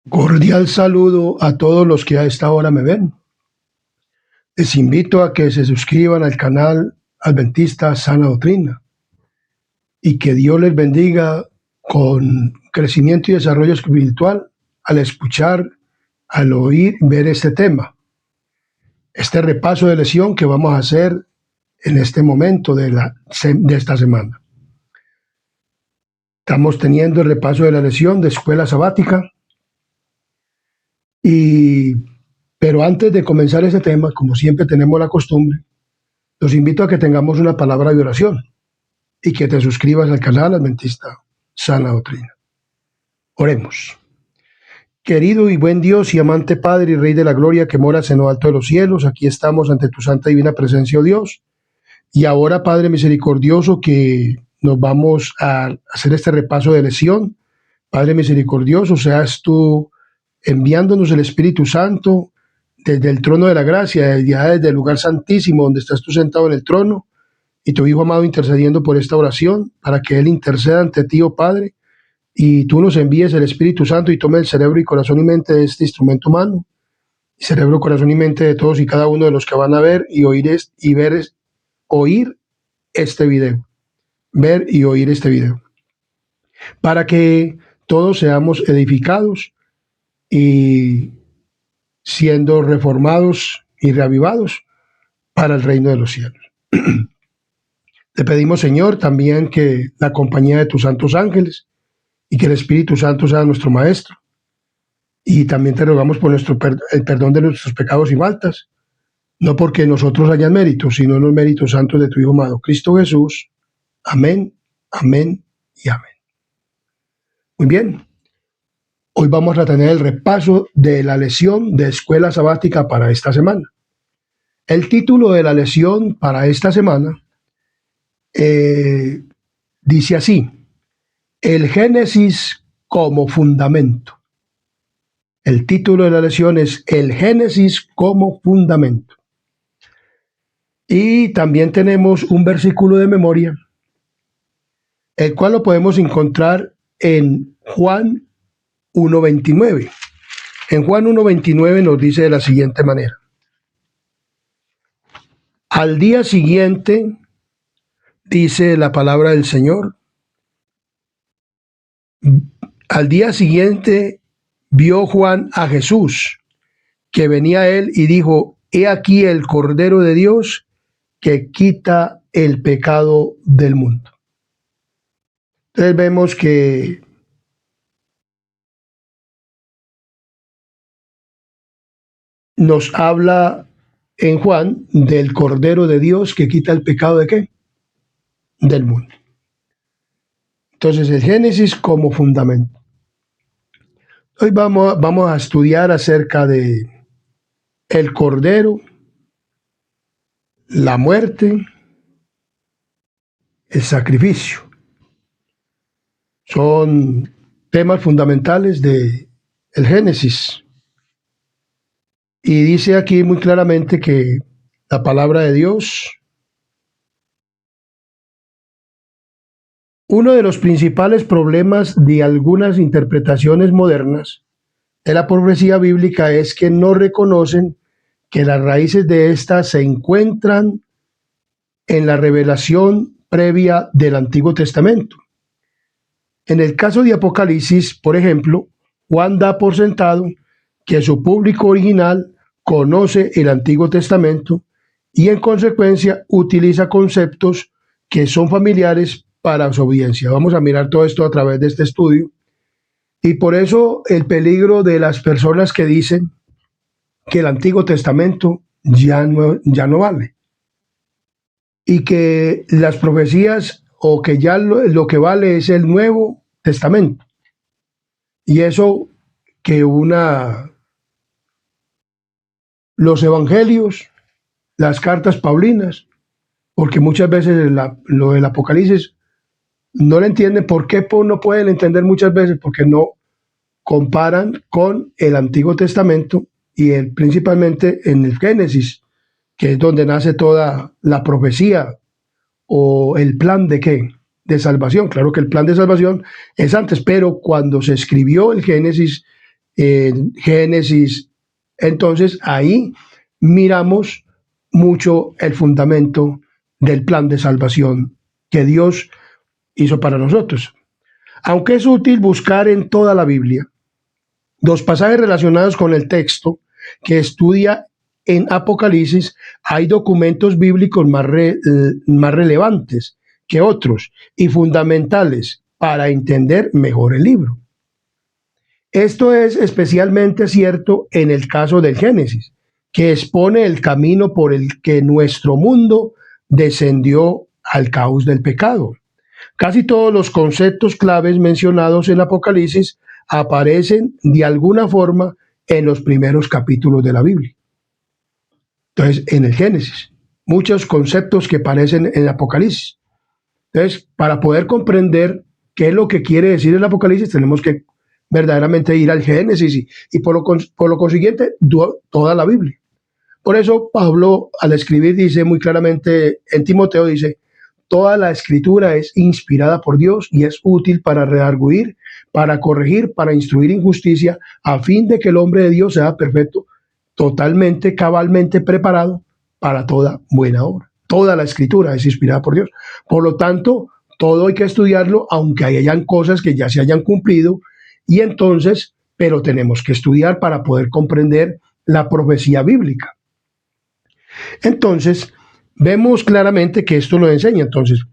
Cordial saludo a todos los que a esta hora me ven. Les invito a que se suscriban al canal Adventista Sana Doctrina y que Dios les bendiga con crecimiento y desarrollo espiritual al escuchar, al oír, ver este tema, este repaso de lección que vamos a hacer en este momento de esta semana. Estamos teniendo el repaso de la lección de escuela sabática pero antes de comenzar ese tema, como siempre tenemos la costumbre, los invito a que tengamos una palabra de oración y que te suscribas al canal Adventista Sana Doctrina. Oremos. Querido y buen Dios y amante Padre y Rey de la Gloria que moras en lo alto de los cielos, aquí estamos ante tu santa y divina presencia, oh Dios. Y ahora, Padre misericordioso, que nos vamos a hacer este repaso de lección. Padre misericordioso, seas tú enviándonos el Espíritu Santo desde el trono de la gracia, desde el lugar santísimo donde estás tú sentado en el trono, y tu Hijo amado intercediendo por esta oración, para que Él interceda ante ti, oh Padre, y tú nos envíes el Espíritu Santo y tome el cerebro y corazón y mente de este instrumento humano, y cerebro, corazón y mente de todos y cada uno de los que van a ver y oír oír este video, ver y oír este video, para que todos seamos edificados y siendo reformados y reavivados para el reino de los cielos. Te pedimos, Señor, también que la compañía de tus santos ángeles y que el Espíritu Santo sea nuestro Maestro. Y también te rogamos por el perdón de nuestros pecados y faltas, no porque nosotros hayan méritos, sino en los méritos santos de tu Hijo amado, Cristo Jesús. Amén, amén y amén. Muy bien. Hoy vamos a tener el repaso de la lección de escuela sabática para esta semana. El título de la lección para esta semana dice así: el Génesis como fundamento. El título de la lección es El Génesis como fundamento. Y también tenemos un versículo de memoria, el cual lo podemos encontrar en Juan 1:29. En Juan 1:29 nos dice de la siguiente manera: al día siguiente, dice la palabra del Señor, al día siguiente vio Juan a Jesús, que venía a él y dijo: he aquí el Cordero de Dios que quita el pecado del mundo. Entonces vemos que nos habla en Juan del Cordero de Dios que quita el pecado ¿de qué? Del mundo. Entonces el Génesis como fundamento. Hoy vamos a estudiar acerca de el Cordero, la muerte, el sacrificio. Son temas fundamentales de el Génesis. Y dice aquí muy claramente que la palabra de Dios, uno de los principales problemas de algunas interpretaciones modernas de la profecía bíblica es que no reconocen que las raíces de ésta se encuentran en la revelación previa del Antiguo Testamento. En el caso de Apocalipsis, por ejemplo, Juan da por sentado que su público original conoce el Antiguo Testamento y en consecuencia utiliza conceptos que son familiares para su audiencia. Vamos a mirar todo esto a través de este estudio. Y por eso el peligro de las personas que dicen que el Antiguo Testamento ya no vale. Y que las profecías o que ya lo que vale es el Nuevo Testamento. Y eso que los evangelios, las cartas paulinas, porque muchas veces lo del Apocalipsis no le entienden. ¿Por qué no pueden entender muchas veces? Porque no comparan con el Antiguo Testamento y principalmente en el Génesis, que es donde nace toda la profecía o el plan de ¿qué? De salvación. Claro que el plan de salvación es antes, pero cuando se escribió el Génesis Génesis. Entonces ahí miramos mucho el fundamento del plan de salvación que Dios hizo para nosotros. Aunque es útil buscar en toda la Biblia los pasajes relacionados con el texto que estudia en Apocalipsis, hay documentos bíblicos más relevantes que otros y fundamentales para entender mejor el libro. Esto es especialmente cierto en el caso del Génesis, que expone el camino por el que nuestro mundo descendió al caos del pecado. Casi todos los conceptos claves mencionados en Apocalipsis aparecen de alguna forma en los primeros capítulos de la Biblia. Entonces, en el Génesis, muchos conceptos que aparecen en el Apocalipsis. Entonces, para poder comprender qué es lo que quiere decir el Apocalipsis, tenemos que verdaderamente ir al Génesis y por lo consiguiente, toda la Biblia. Por eso Pablo, al escribir, dice muy claramente en Timoteo, dice, toda la escritura es inspirada por Dios y es útil para redarguir, para corregir, para instruir en justicia, a fin de que el hombre de Dios sea perfecto, totalmente, cabalmente preparado para toda buena obra. Toda la escritura es inspirada por Dios. Por lo tanto, todo hay que estudiarlo, aunque hayan cosas que ya se hayan cumplido, y entonces, pero tenemos que estudiar para poder comprender la profecía bíblica. Entonces, vemos claramente que esto nos enseña. Entonces,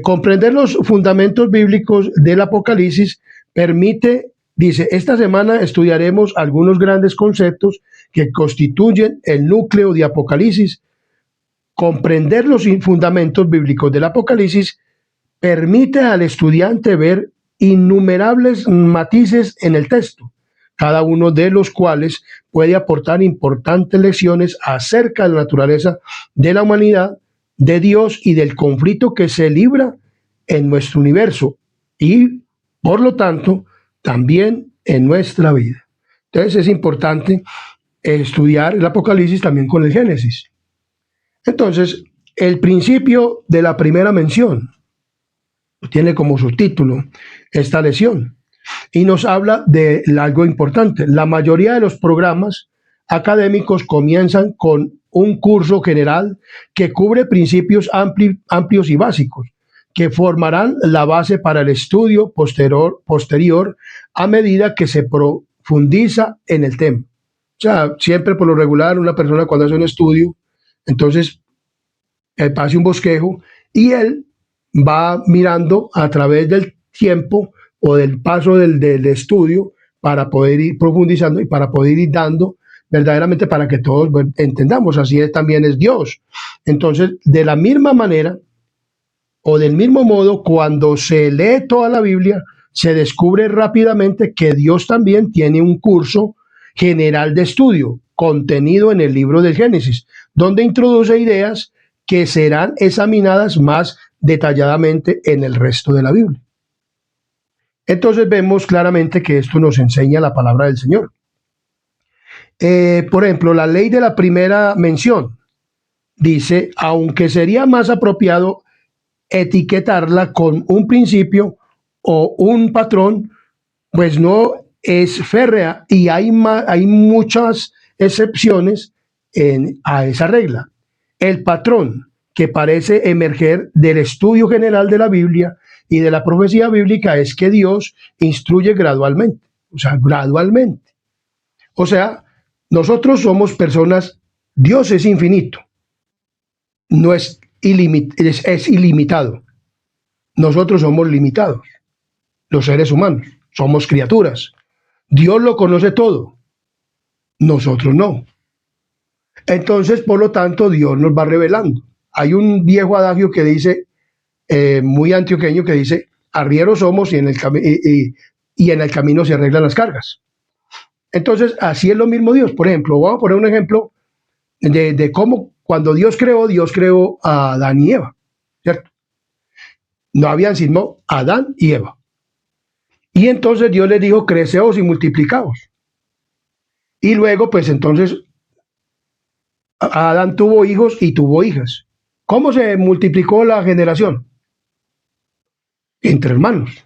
comprender los fundamentos bíblicos del Apocalipsis permite, dice, esta semana estudiaremos algunos grandes conceptos que constituyen el núcleo de Apocalipsis. Comprender los fundamentos bíblicos del Apocalipsis permite al estudiante ver innumerables matices en el texto, cada uno de los cuales puede aportar importantes lecciones acerca de la naturaleza de la humanidad, de Dios y del conflicto que se libra en nuestro universo y, por lo tanto, también en nuestra vida. Entonces es importante estudiar el Apocalipsis también con el Génesis. Entonces, el principio de la primera mención tiene como subtítulo esta lección y nos habla de algo importante. La mayoría de los programas académicos comienzan con un curso general que cubre principios amplios y básicos que formarán la base para el estudio posterior a medida que se profundiza en el tema. O sea, siempre por lo regular una persona cuando hace un estudio, entonces hace un bosquejo y él va mirando a través del tiempo o del paso del estudio para poder ir profundizando y para poder ir dando verdaderamente para que todos entendamos, así también es Dios. Entonces, de la misma manera o del mismo modo, cuando se lee toda la Biblia, se descubre rápidamente que Dios también tiene un curso general de estudio contenido en el libro del Génesis, donde introduce ideas que serán examinadas más detalladamente en el resto de la Biblia. Entonces vemos claramente que esto nos enseña la palabra del Señor. Por ejemplo, la ley de la primera mención dice, aunque sería más apropiado etiquetarla con un principio o un patrón, pues no es férrea y hay muchas excepciones a esa regla. El patrón que parece emerger del estudio general de la Biblia y de la profecía bíblica es que Dios instruye gradualmente, gradualmente. O sea, nosotros somos personas, Dios es infinito, no es ilimitado. Nosotros somos limitados, los seres humanos, somos criaturas. Dios lo conoce todo, nosotros no. Entonces, por lo tanto, Dios nos va revelando. Hay un viejo adagio que dice, muy antioqueño, que dice, arrieros somos y en el camino se arreglan las cargas. Entonces, así es lo mismo Dios. Por ejemplo, vamos a poner un ejemplo de cómo cuando Dios creó a Adán y Eva, ¿cierto? No habían sino Adán y Eva. Y entonces Dios les dijo, creceos y multiplicaos. Y luego, pues entonces, Adán tuvo hijos y tuvo hijas. ¿Cómo se multiplicó la generación? Entre hermanos.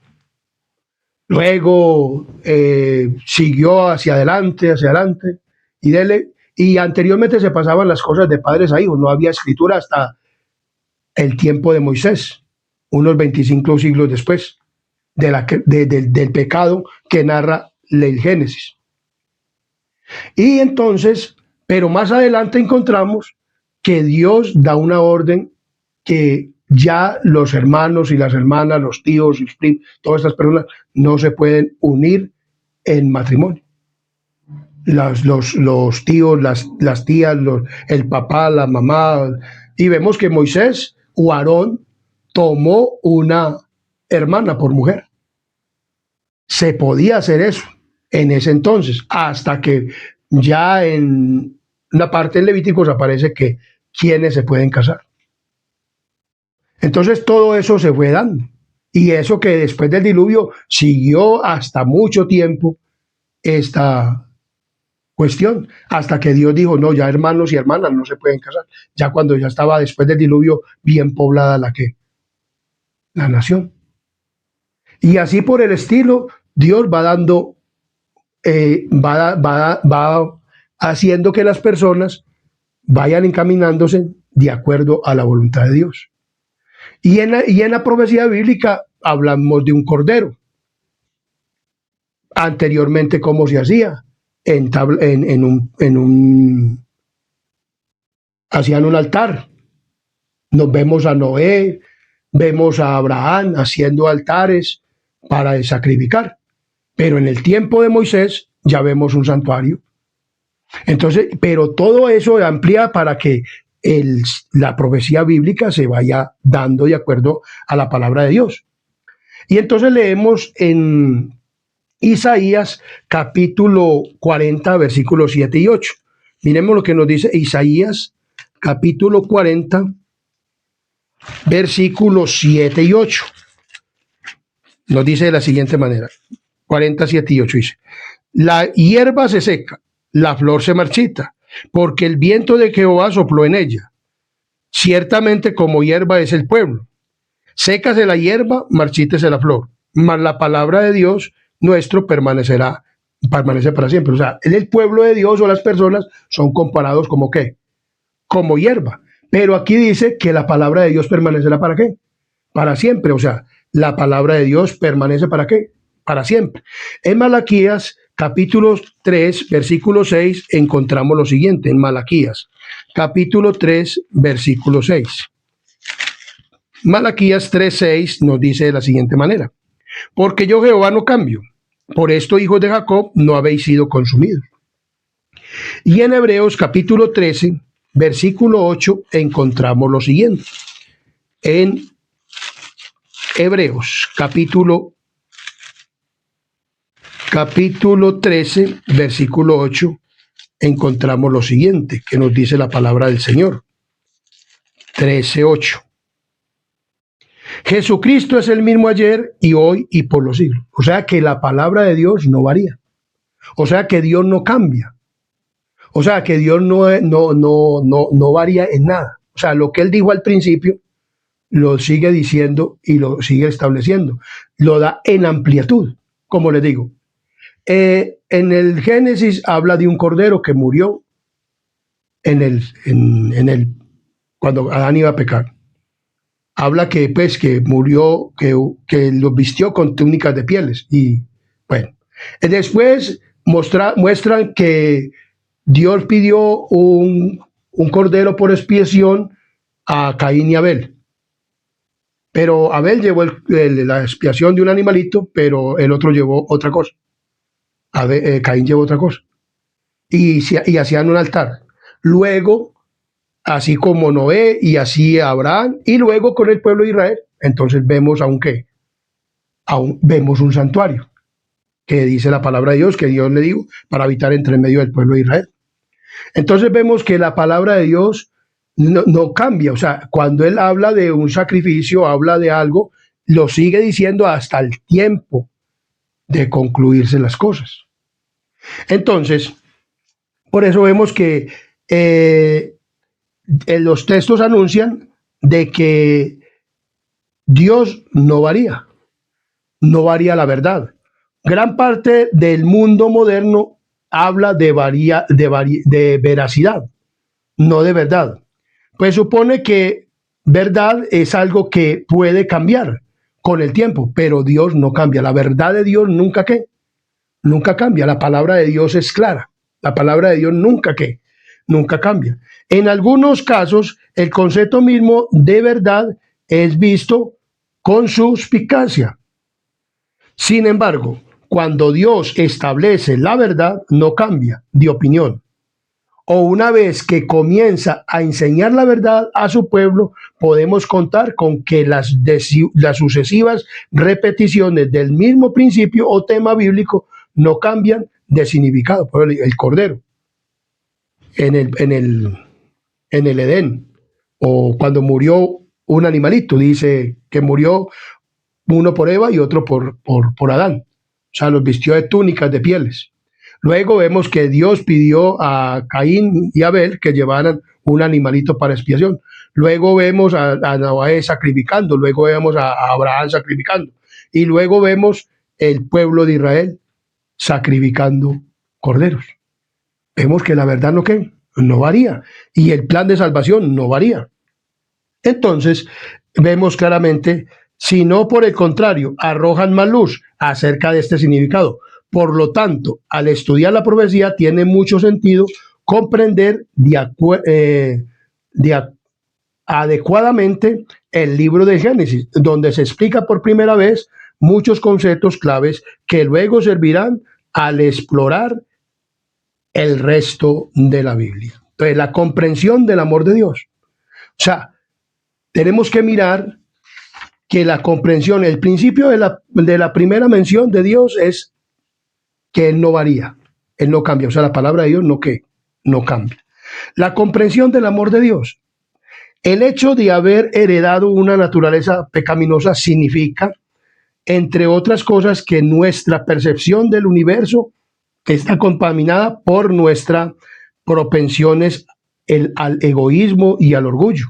Luego siguió hacia adelante, y y anteriormente se pasaban las cosas de padres a hijos, no había escritura hasta el tiempo de Moisés, unos 25 siglos después del pecado que narra el Génesis. Y entonces, pero más adelante encontramos que Dios da una orden que ya los hermanos y las hermanas, los tíos, los primos, todas estas personas no se pueden unir en matrimonio. Los tíos, las tías, el papá, la mamá, y vemos que Moisés o Aarón tomó una hermana por mujer. Se podía hacer eso en ese entonces, hasta que ya en una parte de Levíticos aparece que quienes se pueden casar. Entonces todo eso se fue dando. Y eso que después del diluvio siguió hasta mucho tiempo esta cuestión, hasta que Dios dijo, no, ya hermanos y hermanas no se pueden casar. Ya cuando ya estaba después del diluvio bien poblada la nación. Y así por el estilo, Dios va dando, va haciendo que las personas vayan encaminándose de acuerdo a la voluntad de Dios. Y en la profecía bíblica hablamos de un cordero. Anteriormente, ¿cómo se hacía? Hacían un altar. Nos vemos a Noé, vemos a Abraham haciendo altares para sacrificar. Pero en el tiempo de Moisés ya vemos un santuario. Entonces, pero todo eso amplía para que la profecía bíblica se vaya dando de acuerdo a la palabra de Dios. Y entonces leemos en Isaías capítulo 40, versículos 7 y 8. Miremos lo que nos dice Isaías capítulo 40, versículos 7 y 8. Nos dice de la siguiente manera, 47 y 8 dice, la hierba se seca, la flor se marchita, porque el viento de Jehová sopló en ella. Ciertamente como hierba es el pueblo. Sécase la hierba, marchítese la flor, mas la palabra de Dios nuestro permanece para siempre. O sea, el pueblo de Dios o las personas son comparados como ¿qué? Como hierba. Pero aquí dice que la palabra de Dios permanecerá ¿para qué? Para siempre. O sea, la palabra de Dios permanece ¿para qué? Para siempre. En Malaquías capítulo 3, versículo 6, encontramos lo siguiente. En Malaquías capítulo 3, versículo 6. Malaquías 3:6 nos dice de la siguiente manera: porque yo Jehová no cambio, por esto hijos de Jacob no habéis sido consumidos. Y en Hebreos capítulo 13, versículo 8 encontramos lo siguiente. En Hebreos capítulo 13, versículo 8 encontramos lo siguiente que nos dice la palabra del Señor. 13:8. Jesucristo es el mismo ayer y hoy y por los siglos. O sea que la palabra de Dios no varía. O sea que Dios no cambia. O sea que Dios no varía en nada. O sea, lo que Él dijo al principio, lo sigue diciendo y lo sigue estableciendo. Lo da en amplitud, como les digo. En el Génesis habla de un cordero que murió cuando Adán iba a pecar. Habla que murió, que los vistió con túnicas de pieles. Y bueno, después muestran que Dios pidió un cordero por expiación a Caín y Abel. Pero Abel llevó la expiación de un animalito, pero el otro llevó otra cosa. Caín llevó otra cosa. Y hacían un altar. Luego, así como Noé y así Abraham, y luego con el pueblo de Israel, entonces vemos vemos un santuario, que dice la palabra de Dios, que Dios le dijo, para habitar entre medio del pueblo de Israel. Entonces vemos que la palabra de Dios no cambia. O sea, cuando Él habla de un sacrificio, habla de algo, lo sigue diciendo hasta el tiempo de concluirse las cosas. Entonces, por eso vemos que los textos anuncian de que Dios no varía la verdad. Gran parte del mundo moderno habla de veracidad, no de verdad. Pues supone que verdad es algo que puede cambiar con el tiempo, pero Dios no cambia. La verdad de Dios nunca qué, nunca cambia. La palabra de Dios es clara. La palabra de Dios nunca qué, nunca cambia. En algunos casos, el concepto mismo de verdad es visto con suspicacia. Sin embargo, cuando Dios establece la verdad, no cambia de opinión. O una vez que comienza a enseñar la verdad a su pueblo, podemos contar con que las sucesivas repeticiones del mismo principio o tema bíblico no cambian de significado. Por ejemplo, el cordero en el Edén, o cuando murió un animalito, dice que murió uno por Eva y otro por Adán. O sea, los vistió de túnicas de pieles. Luego vemos que Dios pidió a Caín y Abel que llevaran un animalito para expiación. Luego vemos a Noé sacrificando, luego vemos a Abraham sacrificando. Y luego vemos el pueblo de Israel sacrificando corderos. Vemos que la verdad no varía. Y el plan de salvación no varía. Entonces, vemos claramente, si no por el contrario, arrojan más luz acerca de este significado. Por lo tanto, al estudiar la profecía, tiene mucho sentido comprender adecuadamente el libro de Génesis, donde se explica por primera vez muchos conceptos claves que luego servirán al explorar el resto de la Biblia. Entonces, la comprensión del amor de Dios. O sea, tenemos que mirar que la comprensión, el principio de la primera mención de Dios es que Él no varía, Él no cambia. O sea, la palabra de Dios no cambia. La comprensión del amor de Dios. El hecho de haber heredado una naturaleza pecaminosa significa, entre otras cosas, que nuestra percepción del universo está contaminada por nuestras propensiones al egoísmo y al orgullo.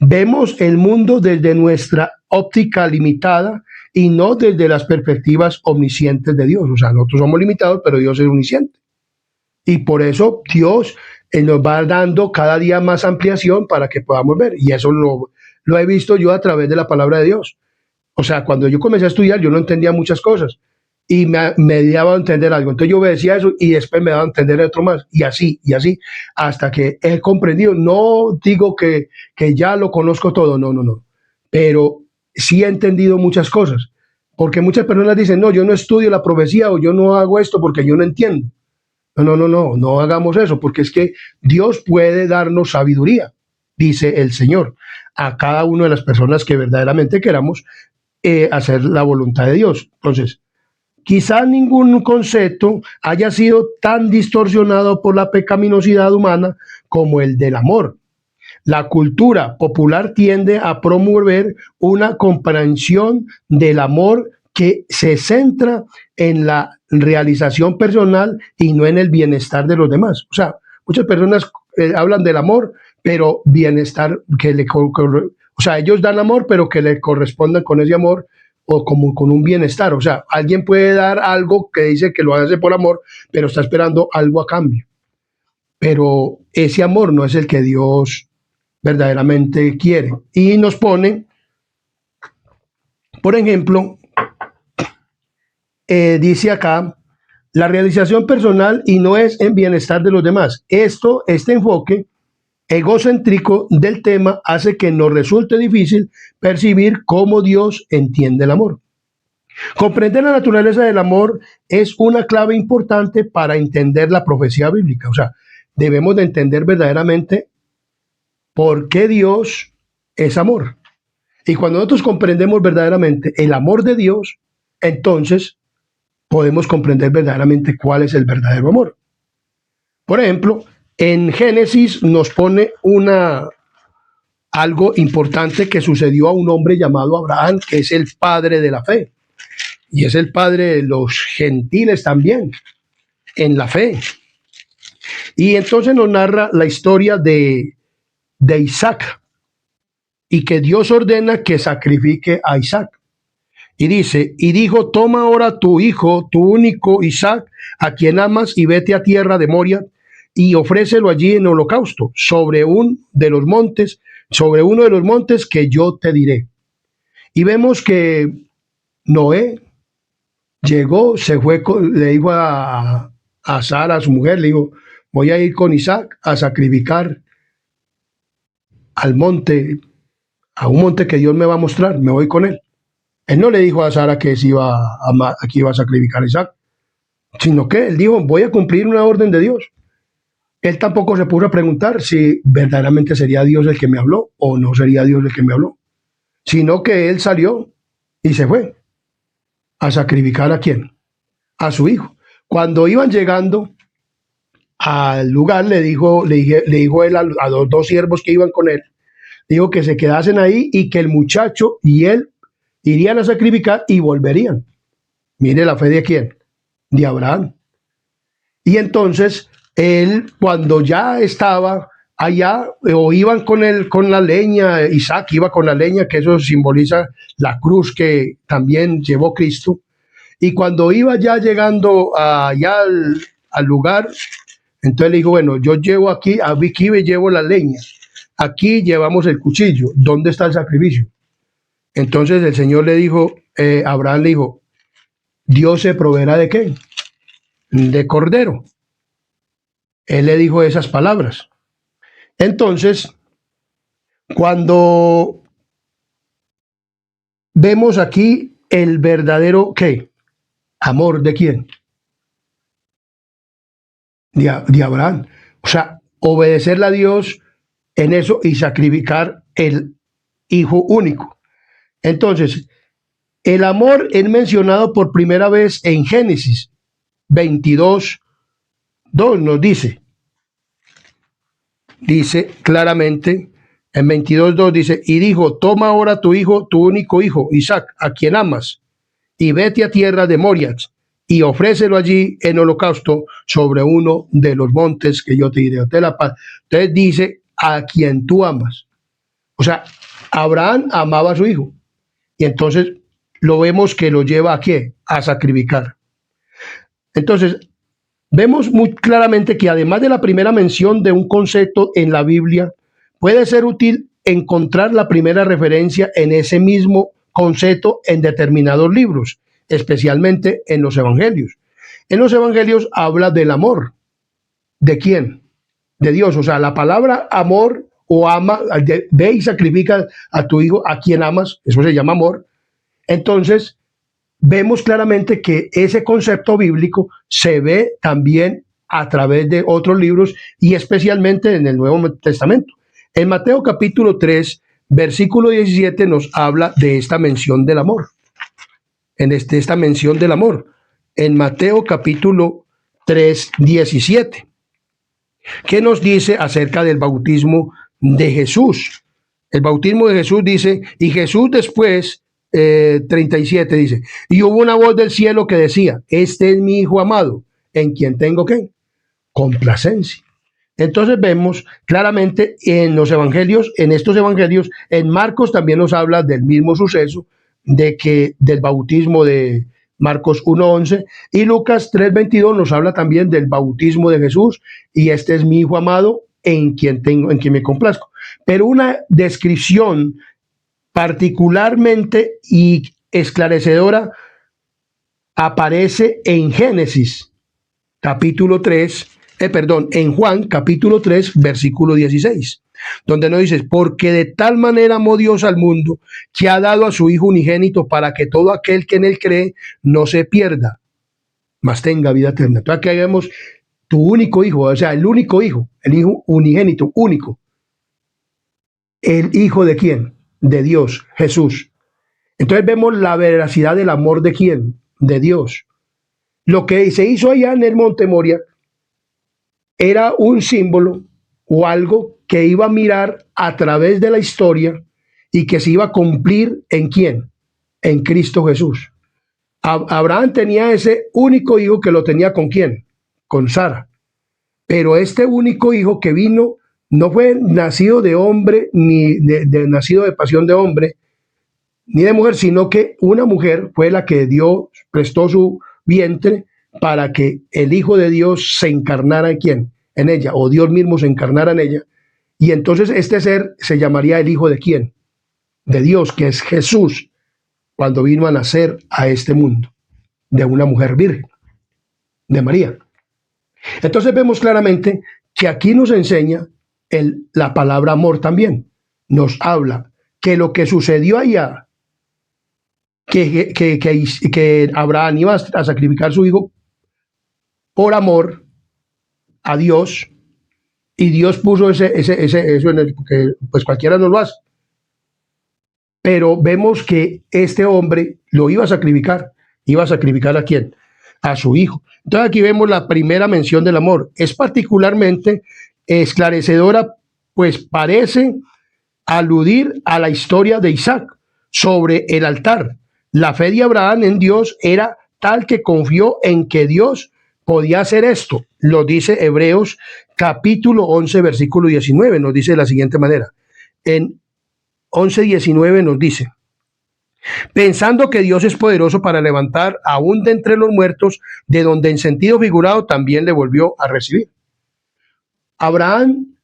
Vemos el mundo desde nuestra óptica limitada y no desde las perspectivas omniscientes de Dios. O sea, nosotros somos limitados, pero Dios es omnisciente. Y por eso Dios nos va dando cada día más ampliación para que podamos ver. Y eso lo he visto yo a través de la palabra de Dios. O sea, cuando yo comencé a estudiar, yo no entendía muchas cosas. Y me daba a entender algo. Entonces yo obedecía eso y después me daba a entender otro más. Y así, hasta que he comprendido. No digo que ya lo conozco todo, no. Pero sí he entendido muchas cosas. Porque muchas personas dicen, no, yo no estudio la profecía o yo no hago esto porque yo no entiendo. No hagamos eso, porque es que Dios puede darnos sabiduría, dice el Señor, a cada una de las personas que verdaderamente queramos hacer la voluntad de Dios. Entonces, quizá ningún concepto haya sido tan distorsionado por la pecaminosidad humana como el del amor. La cultura popular tiende a promover una comprensión del amor que se centra en la realización personal y no en el bienestar de los demás. O sea, muchas personas hablan del amor, pero bienestar o sea, ellos dan amor, pero que le correspondan con ese amor o como con un bienestar. O sea, alguien puede dar algo que dice que lo hace por amor, pero está esperando algo a cambio. Pero ese amor no es el que Dios verdaderamente quiere. Y nos pone, por ejemplo, dice acá, la realización personal y no es en bienestar de los demás. Este enfoque egocéntrico del tema hace que nos resulte difícil percibir cómo Dios entiende el amor. Comprender la naturaleza del amor es una clave importante para entender la profecía bíblica. O sea, debemos de entender verdaderamente por qué Dios es amor. Y cuando nosotros comprendemos verdaderamente el amor de Dios, entonces podemos comprender verdaderamente cuál es el verdadero amor. Por ejemplo, en Génesis nos pone algo importante que sucedió a un hombre llamado Abraham, que es el padre de la fe. Y es el padre de los gentiles también, en la fe. Y entonces nos narra la historia de Isaac, y que Dios ordena que sacrifique a Isaac. Y dice, y dijo, toma ahora tu hijo, tu único Isaac, a quien amas, y vete a tierra de Moria, y ofrécelo allí en holocausto, sobre uno de los montes que yo te diré. Y vemos que Noé llegó, se fue, le dijo a Sara, a su mujer, le dijo, voy a ir con Isaac a sacrificar al monte, a un monte que Dios me va a mostrar, me voy con él. Él no le dijo a Sara que, que iba a sacrificar a Isaac, sino que él dijo, voy a cumplir una orden de Dios. Él tampoco se puso a preguntar si verdaderamente sería Dios el que me habló o no sería Dios el que me habló, sino que él salió y se fue a sacrificar a quién, a su hijo. Cuando iban llegando al lugar, le dijo él a los dos siervos que iban con él, dijo que se quedasen ahí y que el muchacho y él irían a sacrificar y volverían. Mire la fe de quién, de Abraham. Y entonces él, cuando ya estaba allá, o iban con la leña, Isaac iba con la leña, que eso simboliza la cruz que también llevó Cristo. Y cuando iba ya llegando allá al lugar, entonces le dijo, bueno, yo llevo aquí me llevo la leña, aquí llevamos el cuchillo, ¿dónde está el sacrificio? Entonces el Señor le dijo, Abraham le dijo, Dios se proveerá de qué, de cordero. Él le dijo esas palabras. Entonces, cuando vemos aquí el verdadero ¿qué? Amor de quién, de Abraham. O sea, obedecerle a Dios en eso y sacrificar el hijo único. Entonces, el amor es mencionado por primera vez en Génesis 22:2 nos dice claramente, en 22:2 dice, y dijo, toma ahora tu hijo, tu único hijo, Isaac, a quien amas, y vete a tierra de Moria, y ofrécelo allí en holocausto sobre uno de los montes que yo te diré. Entonces dice, a quien tú amas. O sea, Abraham amaba a su hijo, y entonces lo vemos que lo lleva ¿a qué? A sacrificar. Entonces, vemos muy claramente que además de la primera mención de un concepto en la Biblia, puede ser útil encontrar la primera referencia en ese mismo concepto en determinados libros, especialmente en los evangelios. En los evangelios habla del amor. ¿De quién? De Dios. O sea, la palabra amor o ama, ve y sacrifica a tu hijo, a quien amas, eso se llama amor. Entonces, vemos claramente que ese concepto bíblico se ve también a través de otros libros y especialmente en el Nuevo Testamento. En Mateo capítulo 3, versículo 17 nos habla de esta mención del amor. Esta mención del amor. En Mateo capítulo 3, 17. ¿Qué nos dice acerca del bautismo de Jesús? El bautismo de Jesús dice, y Jesús después 37 dice, y hubo una voz del cielo que decía, este es mi hijo amado, en quien tengo ¿qué? Complacencia. Entonces vemos claramente en los evangelios, en estos evangelios, en Marcos también nos habla del mismo suceso, del bautismo de Marcos 1:11, y Lucas 3:22 nos habla también del bautismo de Jesús, y este es mi hijo amado, en quien me complazco. Pero una descripción particularmente y esclarecedora aparece en Génesis capítulo 3, en Juan capítulo 3, versículo 16, donde nos dice, porque de tal manera amó Dios al mundo que ha dado a su Hijo unigénito para que todo aquel que en él cree no se pierda, mas tenga vida eterna. Entonces aquí vemos tu único Hijo, o sea, el único Hijo, el Hijo unigénito, único. ¿El Hijo de quién? De Dios, Jesús. Entonces vemos la veracidad del amor de quién, de Dios. Lo que se hizo allá en el Monte Moria era un símbolo o algo que iba a mirar a través de la historia y que se iba a cumplir en quién, en Cristo Jesús. Abraham tenía ese único hijo que lo tenía con quién, con Sara. Pero este único hijo que vino no fue nacido de hombre ni nacido de pasión de hombre, ni de mujer, sino que una mujer fue la que Dios prestó su vientre para que el Hijo de Dios se encarnara en quién, en ella, o Dios mismo se encarnara en ella. Y entonces este ser se llamaría el Hijo de quién, de Dios, que es Jesús, cuando vino a nacer a este mundo, de una mujer virgen, de María. Entonces vemos claramente que aquí nos enseña la palabra amor también. Nos habla que lo que sucedió allá, que Abraham iba a sacrificar a su hijo por amor a Dios, y Dios puso eso en el, porque pues cualquiera no lo hace. Pero vemos que este hombre lo iba a sacrificar. ¿Iba a sacrificar a quién? A su hijo. Entonces aquí vemos la primera mención del amor. Es particularmente esclarecedora, pues parece aludir a la historia de Isaac sobre el altar. La fe de Abraham en Dios era tal que confió en que Dios podía hacer esto. Lo dice Hebreos capítulo 11, versículo 19. Nos dice de la siguiente manera. En 11:19 nos dice: pensando que Dios es poderoso para levantar aún de entre los muertos, de donde en sentido figurado también le volvió a recibir. Abraham,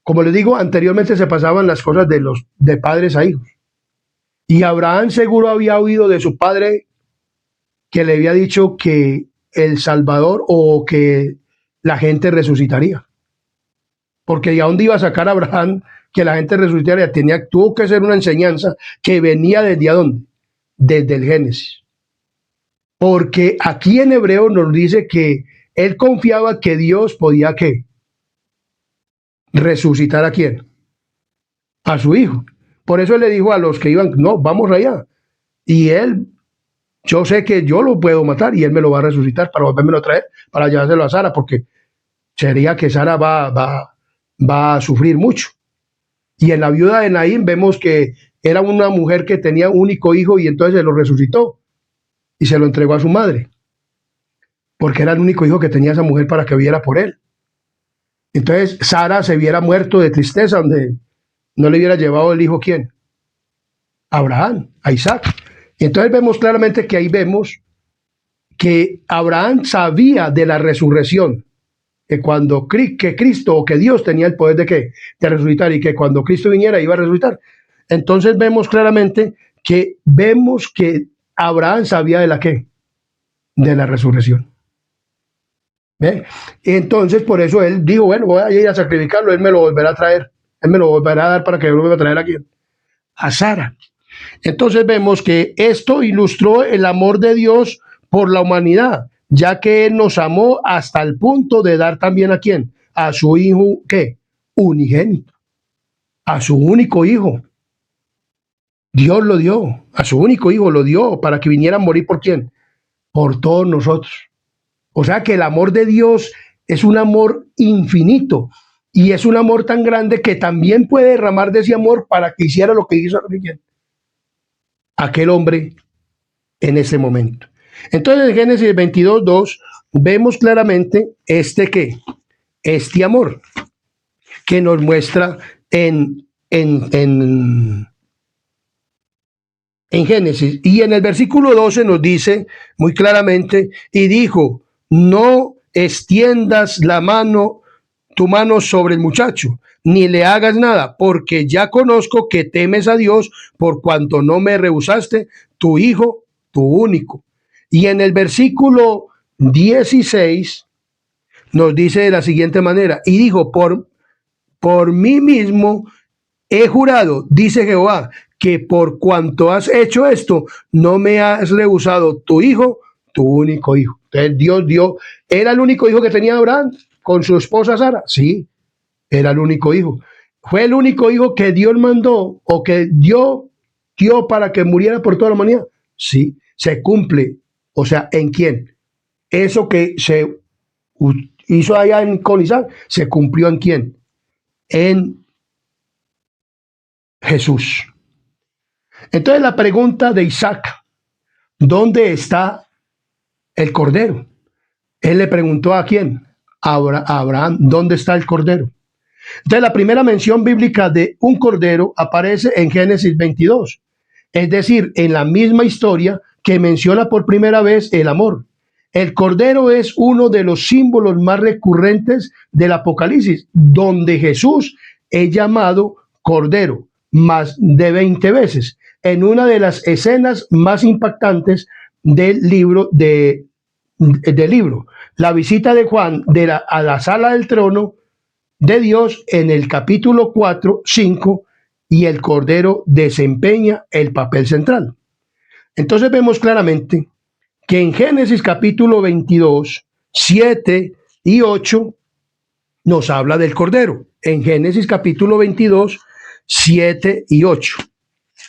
como les digo, anteriormente se pasaban las cosas de padres a hijos. Y Abraham seguro había oído de su padre que le había dicho que el Salvador o que la gente resucitaría. Porque de dónde iba a sacar Abraham que la gente resucitaría, tuvo que ser una enseñanza que venía desde dónde, desde el Génesis. Porque aquí en Hebreo nos dice que él confiaba que Dios podía ¿qué? Resucitar a quién, a su hijo. Por eso él le dijo a los que iban, no, vamos allá. Y él, yo sé que yo lo puedo matar y él me lo va a resucitar para volvérmelo a traer, para llevárselo a Sara, porque sería que Sara va a sufrir mucho. Y en la viuda de Naín vemos que era una mujer que tenía un único hijo y entonces se lo resucitó y se lo entregó a su madre, porque era el único hijo que tenía esa mujer para que viera por él. Entonces Sara se viera muerto de tristeza, donde no le hubiera llevado el hijo, ¿quién? Abraham, a Isaac. Y entonces vemos claramente que ahí vemos que Abraham sabía de la resurrección, que cuando que Cristo o que Dios tenía el poder de ¿qué? De resucitar, y que cuando Cristo viniera iba a resucitar. Entonces vemos claramente que Abraham sabía de la ¿qué? De la resurrección. ¿Ve? Entonces por eso él dijo, bueno, voy a ir a sacrificarlo, él me lo volverá a traer, él me lo volverá a dar para que yo lo vuelva a traer aquí, a Sara. Entonces vemos que esto ilustró el amor de Dios por la humanidad, ya que Él nos amó hasta el punto de dar también a quién, a su hijo, ¿qué? Unigénito, a su único hijo. Dios lo dio, a su único hijo lo dio para que viniera a morir por quién, por todos nosotros. O sea que el amor de Dios es un amor infinito y es un amor tan grande que también puede derramar de ese amor para que hiciera lo que hizo aquel hombre en ese momento. Entonces en Génesis 22:2 vemos claramente este amor que nos muestra en Génesis. Y en el versículo 12 nos dice muy claramente, y dijo, no extiendas tu mano sobre el muchacho, ni le hagas nada, porque ya conozco que temes a Dios, por cuanto no me rehusaste tu hijo, tu único. Y en el versículo 16 nos dice de la siguiente manera, y dijo, por mí mismo he jurado, dice Jehová, que por cuanto has hecho esto, no me has rehusado tu hijo, tu único hijo. Entonces Dios ¿era el único hijo que tenía Abraham con su esposa Sara? Sí, era el único hijo. Fue el único hijo que Dios mandó o que dio para que muriera por toda la humanidad. Sí, se cumple. O sea, ¿en quién? Eso que se hizo allá con Isaac, ¿se cumplió en quién? En Jesús. Entonces la pregunta de Isaac, ¿dónde está el cordero? Él le preguntó a quién, a Abraham, ¿dónde está el cordero? Entonces la primera mención bíblica de un cordero aparece en Génesis 22, Es decir, en la misma historia que menciona por primera vez el amor. El Cordero es uno de los símbolos más recurrentes del Apocalipsis, donde Jesús es llamado Cordero más de 20 veces, en una de las escenas más impactantes del libro. La visita de Juan a la sala del trono de Dios en el capítulo 4, 5, y el Cordero desempeña el papel central. Entonces vemos claramente que en Génesis capítulo 22, 7 y 8 nos habla del Cordero. En Génesis capítulo 22, 7 y 8.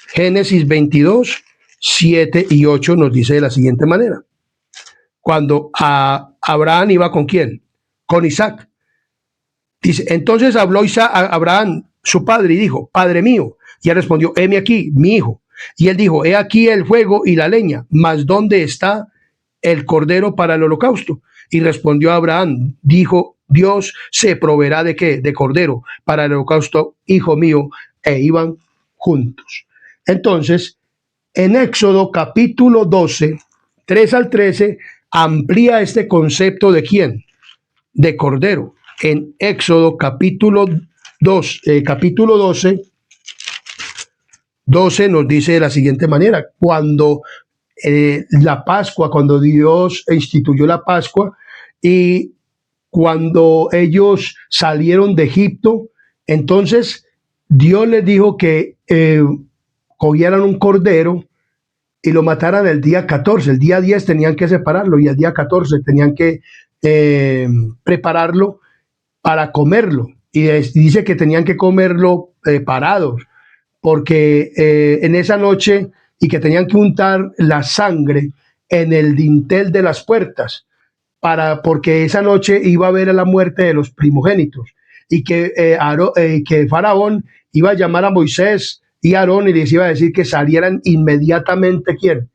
Génesis 22, 7 y 8 nos dice de la siguiente manera. Cuando Abraham iba ¿con quién? Con Isaac. Dice, entonces habló Isaac a Abraham, su padre, y dijo, Padre mío. Y él respondió, heme aquí, mi hijo. Y él dijo, he aquí el fuego y la leña, mas ¿dónde está el cordero para el holocausto? Y respondió Abraham, dijo, Dios se proveerá ¿de qué? De cordero para el holocausto, hijo mío. E iban juntos. Entonces, en Éxodo capítulo 12, 3 al 13, amplía este concepto de quién? De cordero. En Éxodo capítulo 12, 12 nos dice de la siguiente manera, cuando la Pascua, cuando Dios instituyó la Pascua y cuando ellos salieron de Egipto, entonces Dios les dijo que cogieran un cordero y lo mataran el día 14. El día 10 tenían que separarlo y el día 14 tenían que prepararlo para comerlo. Y dice que tenían que comerlo parados, porque en esa noche, y que tenían que untar la sangre en el dintel de las puertas, porque esa noche iba a haber la muerte de los primogénitos, y que Faraón iba a llamar a Moisés y a Aarón y les iba a decir que salieran inmediatamente, ¿quién?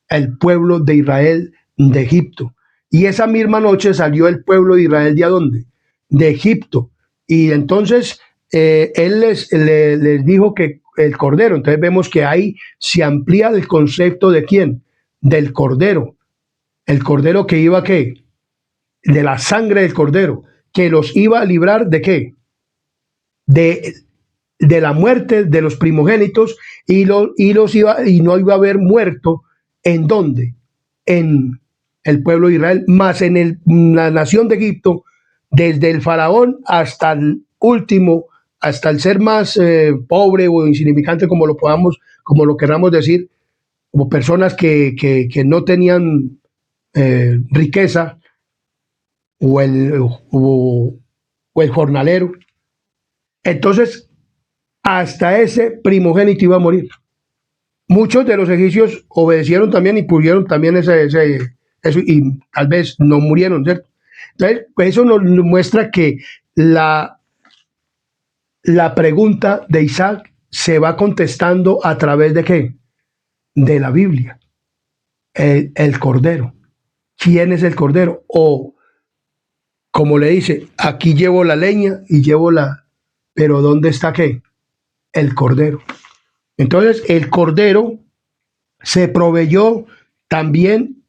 El pueblo de Israel de Egipto. Y esa misma noche salió el pueblo de Israel ¿de dónde? De Egipto. Y entonces él les dijo que el cordero, entonces vemos que ahí se amplía el concepto de quién, del cordero, el cordero que iba ¿qué? De la sangre del cordero, que los iba a librar ¿de qué? De la muerte de los primogénitos y no iba a haber muerto ¿en dónde? En el pueblo de Israel, más en la nación de Egipto, desde el faraón hasta el último, hasta el ser más pobre o insignificante, como lo queramos decir, como personas que no tenían riqueza, o el jornalero. Entonces, hasta ese primogénito iba a morir. Muchos de los egipcios obedecieron también y pudieron también eso, y tal vez no murieron, ¿cierto? Entonces, pues eso nos muestra que la pregunta de Isaac se va contestando a través de ¿qué? De la Biblia. El Cordero. ¿Quién es el Cordero? O, como le dice, aquí llevo la leña y llevo pero ¿dónde está qué? El Cordero. Entonces, el Cordero se proveyó también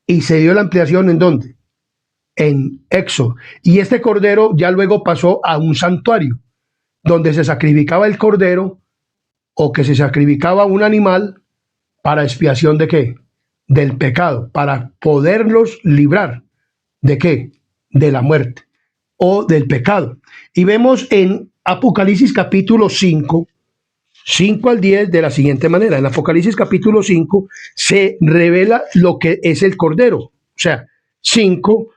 y se dio la ampliación ¿en dónde? En Éxodo. Y este Cordero ya luego pasó a un santuario, donde se sacrificaba el Cordero o que se sacrificaba un animal para expiación ¿de qué? Del pecado, para poderlos librar ¿de qué? De la muerte o del pecado. Y vemos en Apocalipsis capítulo 5, 5 al 10 de la siguiente manera. En Apocalipsis capítulo 5 se revela lo que es el Cordero. O sea, 5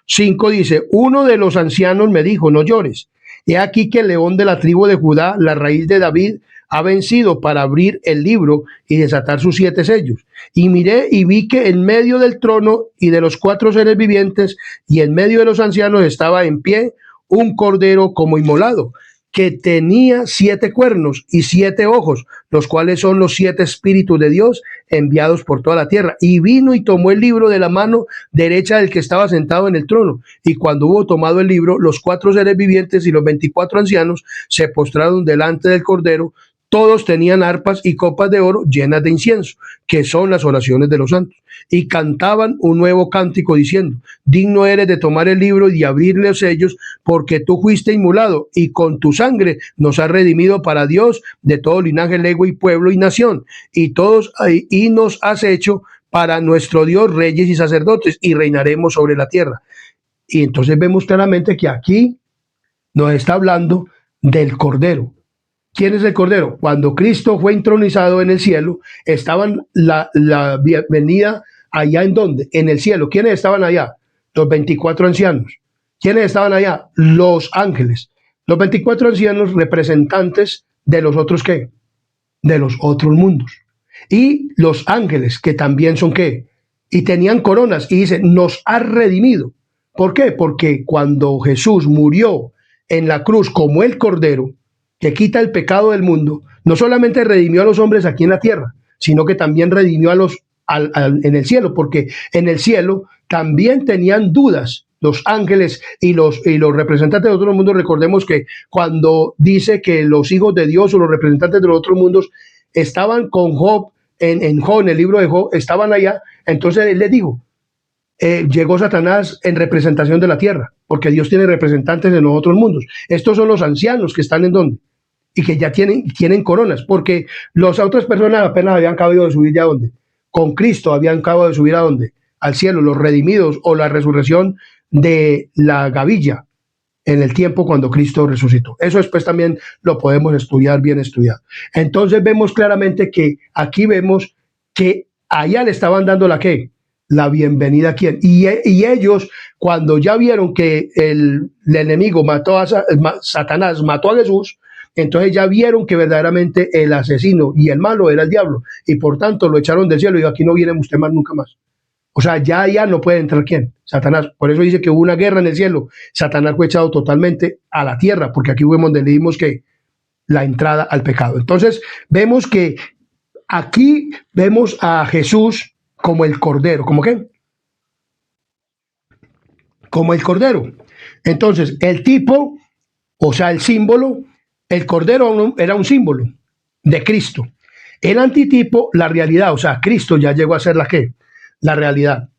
dice, uno de los ancianos me dijo, no llores. He aquí que el león de la tribu de Judá, la raíz de David, ha vencido para abrir el libro y desatar sus 7 sellos. Y miré y vi que en medio del trono y de los 4 seres vivientes y en medio de los ancianos estaba en pie un cordero como inmolado, que tenía 7 cuernos y 7 ojos, los cuales son los 7 espíritus de Dios enviados por toda la tierra. Y vino y tomó el libro de la mano derecha del que estaba sentado en el trono. Y cuando hubo tomado el libro, los 4 seres vivientes y los 24 ancianos se postraron delante del Cordero, Todos tenían arpas y copas de oro llenas de incienso, que son las oraciones de los santos, y cantaban un nuevo cántico diciendo: digno eres de tomar el libro y de abrirle los sellos, porque tú fuiste inmolado y con tu sangre nos has redimido para Dios de todo linaje, lengua y pueblo y nación, y nos has hecho para nuestro Dios reyes y sacerdotes, y reinaremos sobre la tierra. Y entonces vemos claramente que aquí nos está hablando del Cordero. ¿Quién es el Cordero? Cuando Cristo fue entronizado en el cielo, estaban la bienvenida allá en donde, en el cielo. ¿Quiénes estaban allá? Los 24 ancianos. ¿Quiénes estaban allá? Los ángeles. Los 24 ancianos representantes de los otros ¿qué? De los otros mundos. Y los ángeles, que también son ¿qué? Y tenían coronas. Y dice, nos ha redimido. ¿Por qué? Porque cuando Jesús murió en la cruz como el Cordero, que quita el pecado del mundo, no solamente redimió a los hombres aquí en la tierra, sino que también redimió a los en el cielo, porque en el cielo también tenían dudas los ángeles y los representantes de otros mundos. Recordemos que cuando dice que los hijos de Dios o los representantes de los otros mundos estaban con Job, en Job, en el libro de Job, estaban allá, entonces él les dijo, llegó Satanás en representación de la tierra, porque Dios tiene representantes en los otros mundos. Estos son los ancianos que están en donde, y que ya tienen coronas, porque las otras personas apenas habían acabado de subir ya a dónde, con Cristo habían acabado de subir a dónde, al cielo, los redimidos, o la resurrección de la gavilla en el tiempo cuando Cristo resucitó. Eso después también lo podemos estudiar, bien estudiado. Entonces vemos claramente que aquí vemos que allá le estaban dando la ¿qué? La bienvenida a quién. Y ellos, cuando ya vieron que el enemigo mató a Satanás, mató a Jesús, entonces ya vieron que verdaderamente el asesino y el malo era el diablo, y por tanto lo echaron del cielo y dijo, aquí no viene usted más nunca más. O sea, ya no puede entrar ¿quién? Satanás. Por eso dice que hubo una guerra en el cielo. Satanás fue echado totalmente a la tierra, porque aquí vemos donde leímos que la entrada al pecado. Entonces vemos que aquí vemos a Jesús como el Cordero. ¿Cómo qué? Como el Cordero. Entonces, el tipo, o sea, el símbolo, el Cordero era un símbolo de Cristo. El antitipo, la realidad, o sea, Cristo ya llegó a ser la ¿qué? La realidad.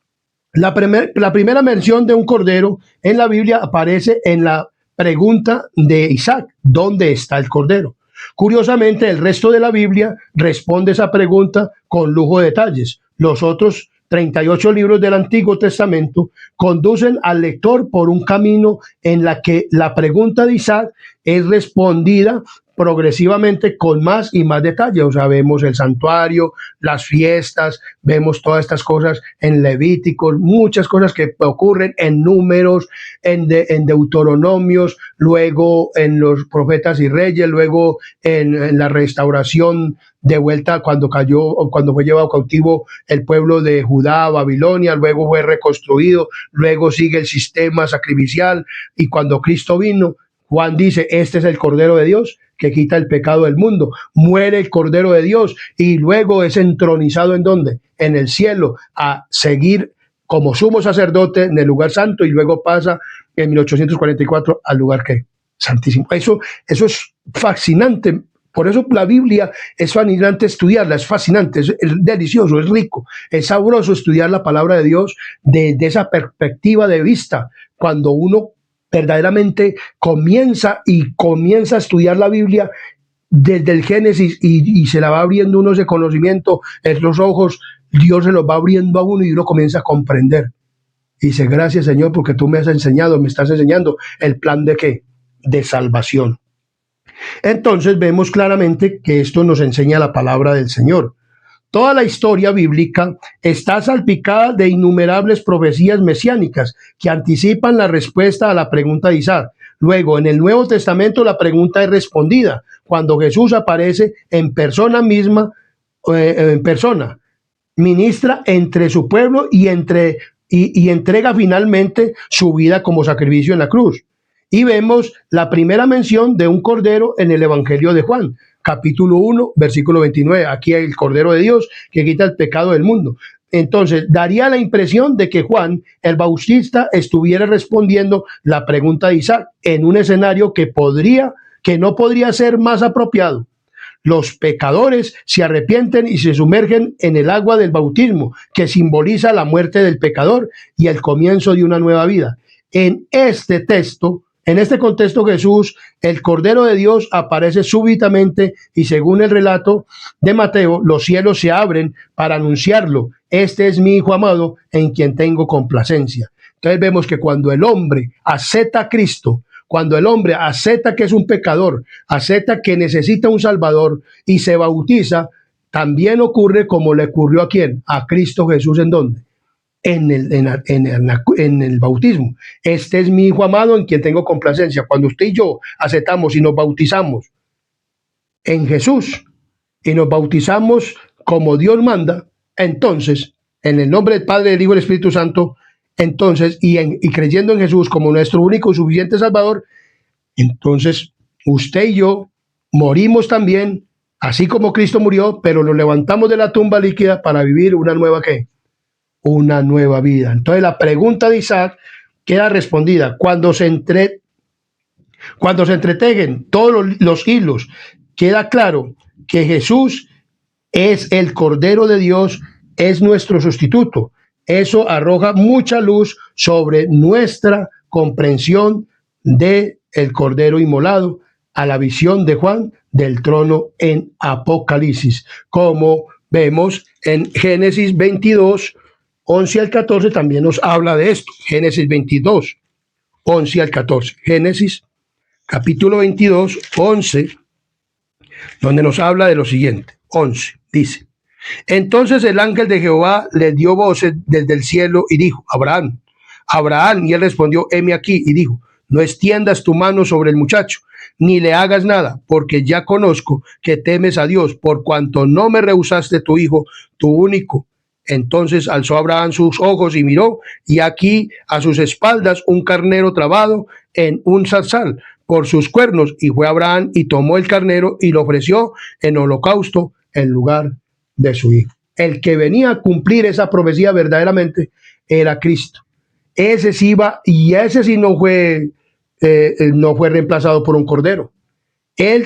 La primera mención de un Cordero en la Biblia aparece en la pregunta de Isaac, ¿dónde está el Cordero? Curiosamente, el resto de la Biblia responde esa pregunta con lujo de detalles. Los otros 38 libros del Antiguo Testamento conducen al lector por un camino en la que la pregunta de Isaac es respondida progresivamente con más y más detalle. O sea, vemos el santuario, las fiestas, vemos todas estas cosas en Levíticos, muchas cosas que ocurren en Números, en Deuteronomios, luego en los profetas y reyes, luego en la restauración de vuelta cuando fue llevado cautivo el pueblo de Judá a Babilonia, luego fue reconstruido, luego sigue el sistema sacrificial, y cuando Cristo vino, Juan dice, este es el Cordero de Dios que quita el pecado del mundo. Muere el Cordero de Dios y luego es entronizado ¿en dónde? En el cielo, a seguir como sumo sacerdote en el lugar santo, y luego pasa en 1844 al lugar ¿qué? Santísimo. Eso es fascinante. Por eso la Biblia es fascinante estudiarla, es fascinante, es delicioso, es rico, es sabroso estudiar la palabra de Dios desde esa perspectiva de vista. Cuando uno verdaderamente comienza a estudiar la Biblia desde el Génesis y se la va abriendo uno ese conocimiento en los ojos, Dios se los va abriendo a uno y uno comienza a comprender. Y dice, gracias Señor, porque tú me estás enseñando el plan de ¿qué? De salvación. Entonces vemos claramente que esto nos enseña la palabra del Señor. Toda la historia bíblica está salpicada de innumerables profecías mesiánicas que anticipan la respuesta a la pregunta de Isaac. Luego, en el Nuevo Testamento, la pregunta es respondida cuando Jesús aparece en persona misma, ministra entre su pueblo y entrega finalmente su vida como sacrificio en la cruz. Y vemos la primera mención de un cordero en el Evangelio de Juan, capítulo 1, versículo 29. Aquí hay el Cordero de Dios que quita el pecado del mundo. Entonces, daría la impresión de que Juan, el Bautista, estuviera respondiendo la pregunta de Isaac en un escenario que no podría ser más apropiado. Los pecadores se arrepienten y se sumergen en el agua del bautismo, que simboliza la muerte del pecador y el comienzo de una nueva vida. En este texto, en este contexto, Jesús, el Cordero de Dios, aparece súbitamente y según el relato de Mateo, los cielos se abren para anunciarlo. Este es mi Hijo amado en quien tengo complacencia. Entonces vemos que cuando el hombre acepta a Cristo, cuando el hombre acepta que es un pecador, acepta que necesita un Salvador y se bautiza, también ocurre como le ocurrió a ¿quién? A Cristo Jesús. ¿En dónde? En el bautismo. Este es mi Hijo amado en quien tengo complacencia. Cuando usted y yo aceptamos y nos bautizamos en Jesús y nos bautizamos como Dios manda, entonces, en el nombre del Padre, del Hijo y del Espíritu Santo, entonces, y creyendo en Jesús como nuestro único y suficiente Salvador, entonces usted y yo morimos también, así como Cristo murió, pero nos levantamos de la tumba líquida para vivir una nueva ¿qué? Una nueva vida. Entonces la pregunta de Isaac queda respondida. Cuando se entretejen todos los hilos, queda claro que Jesús es el Cordero de Dios, es nuestro sustituto. Eso arroja mucha luz sobre nuestra comprensión de el Cordero inmolado a la visión de Juan del trono en Apocalipsis. Como vemos en Génesis 22, 11 al 14 también nos habla de esto. Génesis 22, 11 al 14. Génesis capítulo 22, 11, donde nos habla de lo siguiente. 11, dice: Entonces el ángel de Jehová le dio voces desde el cielo y dijo: Abraham, Abraham. Y él respondió: heme aquí. Y dijo: no extiendas tu mano sobre el muchacho, ni le hagas nada, porque ya conozco que temes a Dios, por cuanto no me rehusaste tu hijo, tu único. Entonces alzó Abraham sus ojos y miró, y aquí a sus espaldas un carnero trabado en un zarzal por sus cuernos. Y fue Abraham y tomó el carnero y lo ofreció en holocausto en lugar de su hijo. El que venía a cumplir esa profecía verdaderamente era Cristo. Ese sí iba, y ese sí no fue reemplazado por un cordero. Él,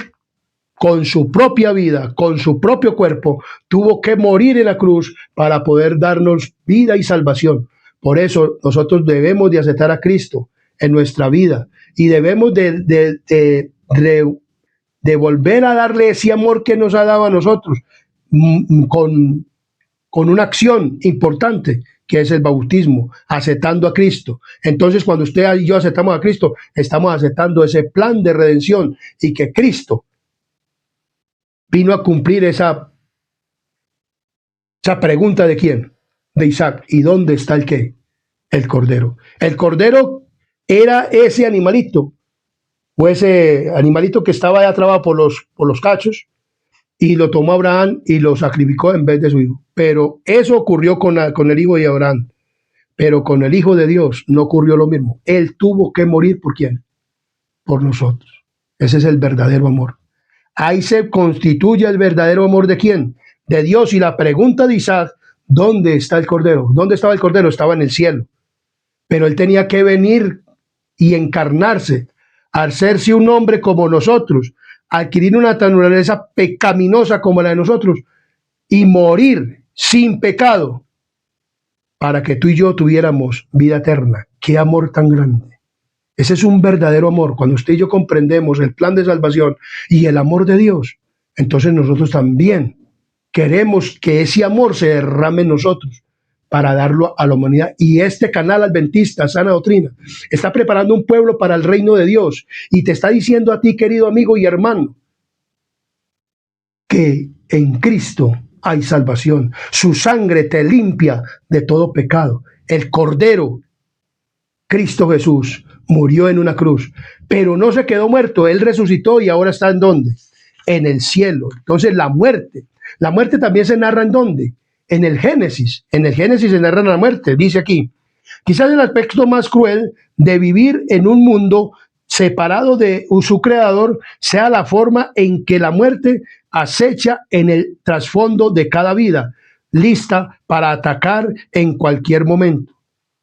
con su propia vida, con su propio cuerpo, tuvo que morir en la cruz para poder darnos vida y salvación. Por eso nosotros debemos de aceptar a Cristo en nuestra vida y debemos de volver a darle ese amor que nos ha dado a nosotros con una acción importante, que es el bautismo, aceptando a Cristo. Entonces, cuando usted y yo aceptamos a Cristo, estamos aceptando ese plan de redención y que Cristo vino a cumplir esa pregunta de quién, de Isaac. ¿Y dónde está el qué? El cordero. El cordero era ese animalito, o ese animalito que estaba ya atrapado por los cachos, y lo tomó Abraham y lo sacrificó en vez de su hijo. Pero eso ocurrió con el hijo de Abraham. Pero con el Hijo de Dios no ocurrió lo mismo. Él tuvo que morir ¿por quién? Por nosotros. Ese es el verdadero amor. Ahí se constituye el verdadero amor ¿de quién? De Dios. Y la pregunta de Isaac: ¿dónde está el cordero? ¿Dónde estaba el cordero? Estaba en el cielo. Pero él tenía que venir y encarnarse, hacerse un hombre como nosotros, adquirir una naturaleza pecaminosa como la de nosotros y morir sin pecado para que tú y yo tuviéramos vida eterna. ¡Qué amor tan grande! Ese es un verdadero amor. Cuando usted y yo comprendemos el plan de salvación y el amor de Dios, entonces nosotros también queremos que ese amor se derrame en nosotros para darlo a la humanidad. Y este canal adventista, Sana Doctrina, está preparando un pueblo para el reino de Dios y te está diciendo a ti, querido amigo y hermano, que en Cristo hay salvación. Su sangre te limpia de todo pecado. El Cordero, Cristo Jesús, murió en una cruz, pero no se quedó muerto. Él resucitó y ahora está ¿en dónde? En el cielo. Entonces la muerte también se narra ¿en dónde? En el Génesis. En el Génesis se narra la muerte. Dice aquí: quizás el aspecto más cruel de vivir en un mundo separado de su creador sea la forma en que la muerte acecha en el trasfondo de cada vida, lista para atacar en cualquier momento.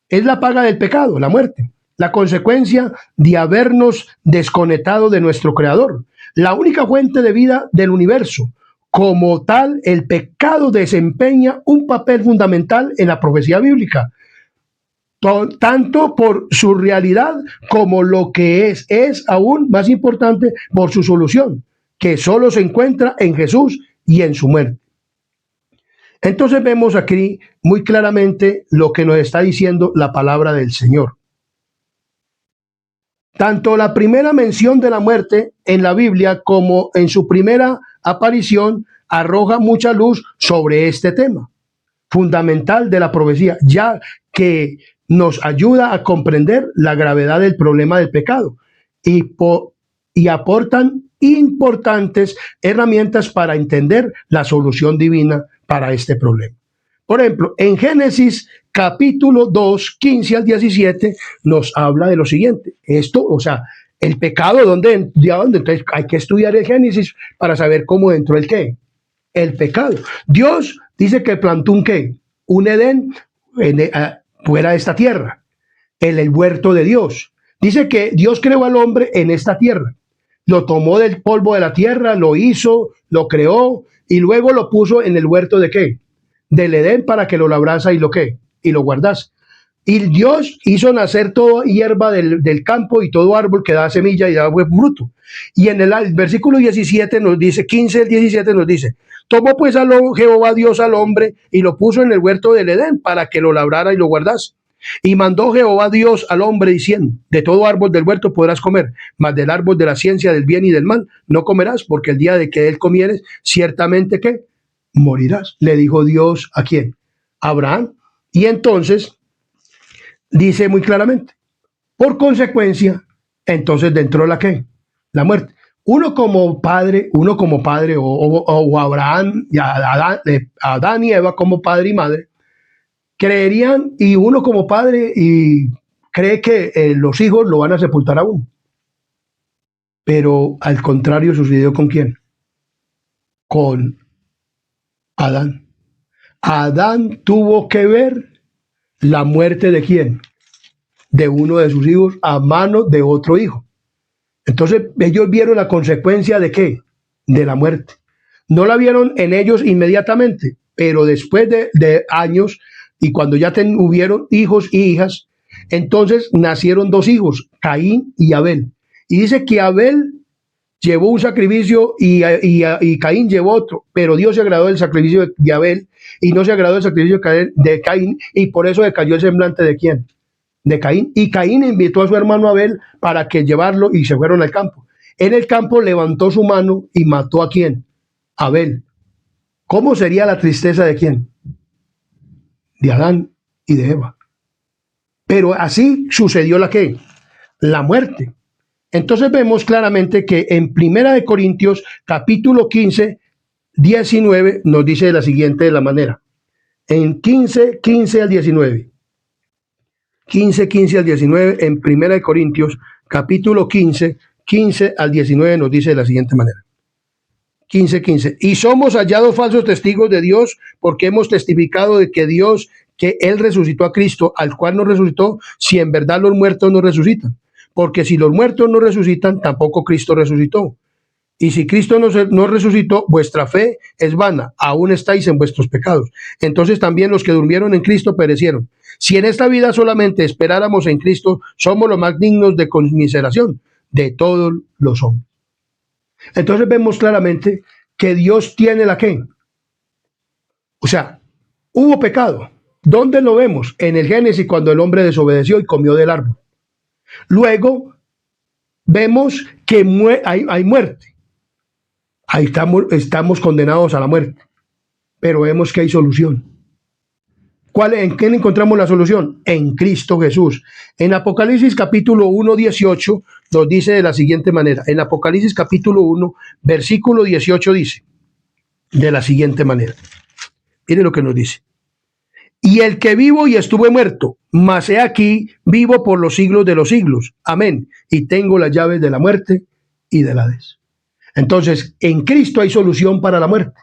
Es la paga del pecado, la muerte. la consecuencia de habernos desconectado de nuestro Creador, la única fuente de vida del universo. Como tal, el pecado desempeña un papel fundamental en la profecía bíblica, tanto por su realidad como lo que es aún más importante por su solución, que solo se encuentra en Jesús y en su muerte. Entonces vemos aquí muy claramente lo que nos está diciendo la palabra del Señor. Tanto la primera mención de la muerte en la Biblia como en su primera aparición arroja mucha luz sobre este tema fundamental de la profecía, ya que nos ayuda a comprender la gravedad del problema del pecado y aportan importantes herramientas para entender la solución divina para este problema. Por ejemplo, en Génesis capítulo 2, 15 al 17, nos habla de lo siguiente. Esto, o sea, el pecado, ¿dónde? Entonces hay que estudiar el Génesis para saber cómo entró el qué. El pecado. Dios dice que plantó un qué, un Edén fuera de esta tierra, en el huerto de Dios. Dice que Dios creó al hombre en esta tierra. Lo tomó del polvo de la tierra, lo hizo, lo creó y luego lo puso en el huerto de qué, del Edén, para que lo labrase y lo qué, y lo guardase. Y Dios hizo nacer toda hierba del campo y todo árbol que da semilla y da buen fruto. Y en el versículo 17 nos dice, 15 al 17 nos dice, tomó pues Jehová Dios al hombre y lo puso en el huerto del Edén para que lo labrara y lo guardase. Y mandó Jehová Dios al hombre diciendo, de todo árbol del huerto podrás comer, mas del árbol de la ciencia del bien y del mal no comerás, porque el día de que él comieres, ciertamente que morirás. Le dijo Dios ¿a quién? A Abraham. Y entonces dice muy claramente, por consecuencia, entonces dentro de la ¿qué? La muerte. Uno como padre o Abraham, y Adán y Eva como padre y madre, creerían, y uno como padre y cree que los hijos lo van a sepultar aún. Pero al contrario sucedió ¿con quién? Con Adán. Adán tuvo que ver la muerte de ¿quién? De uno de sus hijos a manos de otro hijo. Entonces ellos vieron la consecuencia de ¿qué? De la muerte. No la vieron en ellos inmediatamente, pero después de años y cuando ya hubieron hijos y hijas, entonces nacieron dos hijos, Caín y Abel. Y dice que Abel llevó un sacrificio y Caín llevó otro, pero Dios se agradó del sacrificio de Abel y no se agradó del sacrificio de Caín, y por eso decayó el semblante de ¿quién? De Caín. Y Caín invitó a su hermano Abel para que llevarlo y se fueron al campo. En el campo levantó su mano y mató ¿a quién? Abel. ¿Cómo sería la tristeza de quién? De Adán y de Eva. Pero así sucedió la ¿qué? La muerte. Entonces vemos claramente que en Primera de Corintios capítulo 15, 19 nos dice de la siguiente manera. En 15, 15 al 19. 15, 15 al 19 en Primera de Corintios capítulo 15, 15 al 19 nos dice de la siguiente manera. 15, 15. Y somos hallados falsos testigos de Dios porque hemos testificado de que Dios, que Él resucitó a Cristo, al cual no resucitó, si en verdad los muertos no resucitan. Porque si los muertos no resucitan, tampoco Cristo resucitó. Y si Cristo no resucitó, vuestra fe es vana, aún estáis en vuestros pecados. Entonces también los que durmieron en Cristo perecieron. Si en esta vida solamente esperáramos en Cristo, somos los más dignos de conmiseración de todos los hombres. Entonces vemos claramente que Dios tiene la ¿qué? O sea, hubo pecado. ¿Dónde lo vemos? En el Génesis, cuando el hombre desobedeció y comió del árbol. Luego vemos que hay muerte. Ahí estamos condenados a la muerte. Pero vemos que hay solución. ¿En qué encontramos la solución? En Cristo Jesús. En Apocalipsis capítulo 1, 18 nos dice de la siguiente manera. En Apocalipsis capítulo 1, versículo 18 dice de la siguiente manera. Mire lo que nos dice. Y el que vivo y estuve muerto, mas he aquí vivo por los siglos de los siglos. Amén. Y tengo las llaves de la muerte y del Hades. Entonces, en Cristo hay solución para la muerte.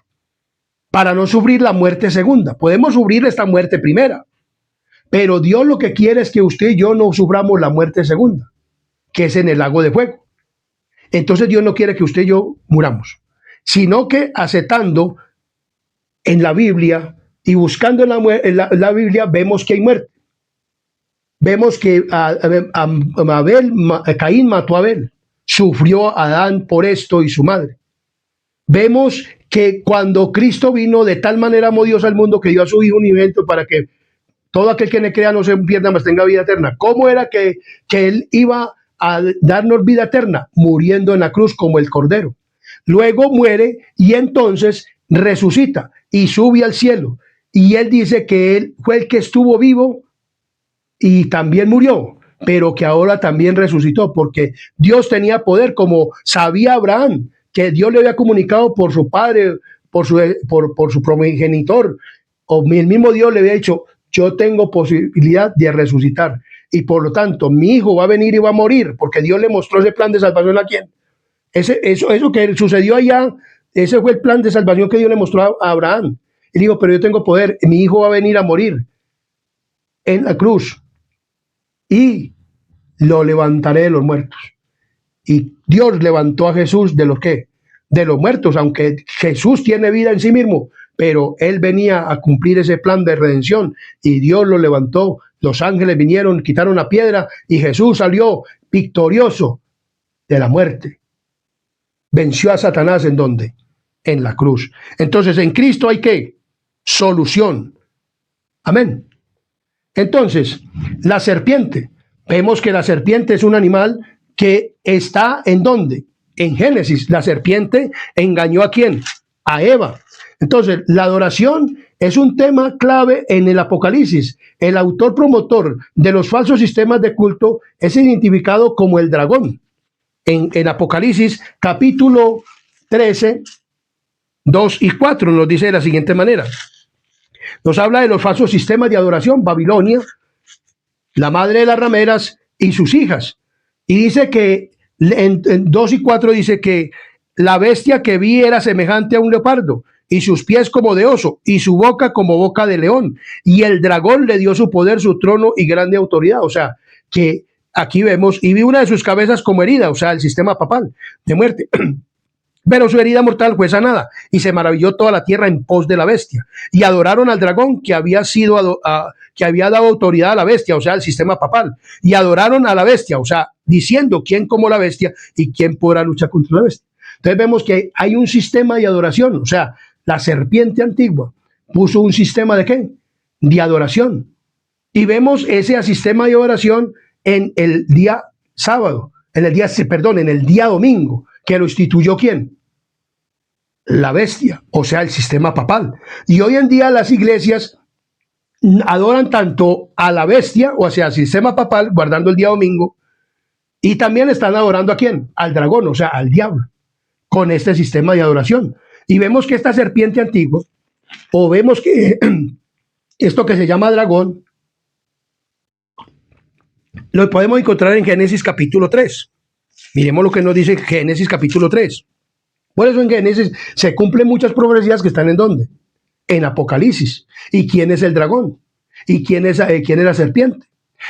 Para no sufrir la muerte segunda. Podemos sufrir esta muerte primera, Pero Dios lo que quiere es que usted y yo no suframos la muerte segunda, que es en el lago de fuego. Entonces Dios no quiere que usted y yo muramos, sino que aceptando en la Biblia y buscando en la Biblia, vemos que hay muerte. Vemos que Caín mató a Abel, sufrió a Adán por esto y su madre. Vemos que cuando Cristo vino, de tal manera amó Dios al mundo que dio a su Hijo unigénito para que todo aquel que le crea no se pierda, mas tenga vida eterna. ¿Cómo era que Él iba a darnos vida eterna? Muriendo en la cruz como el Cordero. Luego muere y entonces resucita y sube al cielo. Y Él dice que Él fue el que estuvo vivo y también murió, pero que ahora también resucitó, porque Dios tenía poder, como sabía Abraham, que Dios le había comunicado por su padre, por su progenitor, o el mismo Dios le había dicho, yo tengo posibilidad de resucitar, y por lo tanto, mi hijo va a venir y va a morir, porque Dios le mostró ese plan de salvación a quién. Eso que sucedió allá, ese fue el plan de salvación que Dios le mostró a Abraham. Y dijo, pero yo tengo poder, mi hijo va a venir a morir en la cruz, y lo levantaré de los muertos. Y Dios levantó a Jesús de los ¿qué? De los muertos, aunque Jesús tiene vida en sí mismo, pero Él venía a cumplir ese plan de redención y Dios lo levantó. Los ángeles vinieron, quitaron la piedra y Jesús salió victorioso de la muerte. Venció a Satanás ¿en dónde? En la cruz. Entonces en Cristo hay ¿qué? Solución. Amén. Entonces, la serpiente, vemos que la serpiente es un animal que está ¿en dónde? En Génesis. La serpiente engañó ¿a quién? A Eva. Entonces, la adoración es un tema clave en el Apocalipsis. El autor promotor de los falsos sistemas de culto es identificado como el dragón. En Apocalipsis capítulo 13, 2 y 4 nos dice de la siguiente manera. Nos habla de los falsos sistemas de adoración, Babilonia, la madre de las rameras y sus hijas. Y dice que en 2 y 4 dice que la bestia que vi era semejante a un leopardo, y sus pies como de oso, y su boca como boca de león. Y el dragón le dio su poder, su trono y grande autoridad. O sea, que aquí vemos, y vi una de sus cabezas como herida, o sea, el sistema papal de muerte. Pero su herida mortal fue sanada, y se maravilló toda la tierra en pos de la bestia. Y adoraron al dragón que había dado autoridad a la bestia, o sea, el sistema papal. Y adoraron a la bestia, o sea, diciendo quién como la bestia y quién podrá luchar contra la bestia. Entonces vemos que hay un sistema de adoración, o sea, la serpiente antigua puso un sistema ¿de qué? De adoración. Y vemos ese sistema de adoración en el día sábado, en el día domingo, que lo instituyó ¿quién? La bestia, o sea, el sistema papal. Y hoy en día las iglesias adoran tanto a la bestia, o sea, al sistema papal, guardando el día domingo, y también están adorando ¿a quién? Al dragón, o sea, al diablo, con este sistema de adoración. Y vemos que esta serpiente antigua, o vemos que esto que se llama dragón, lo podemos encontrar en Génesis capítulo 3. Miremos lo que nos dice Génesis capítulo 3. Por eso en Génesis se cumplen muchas profecías que están ¿en dónde? En Apocalipsis. ¿Y quién es el dragón? ¿Y quién es la serpiente?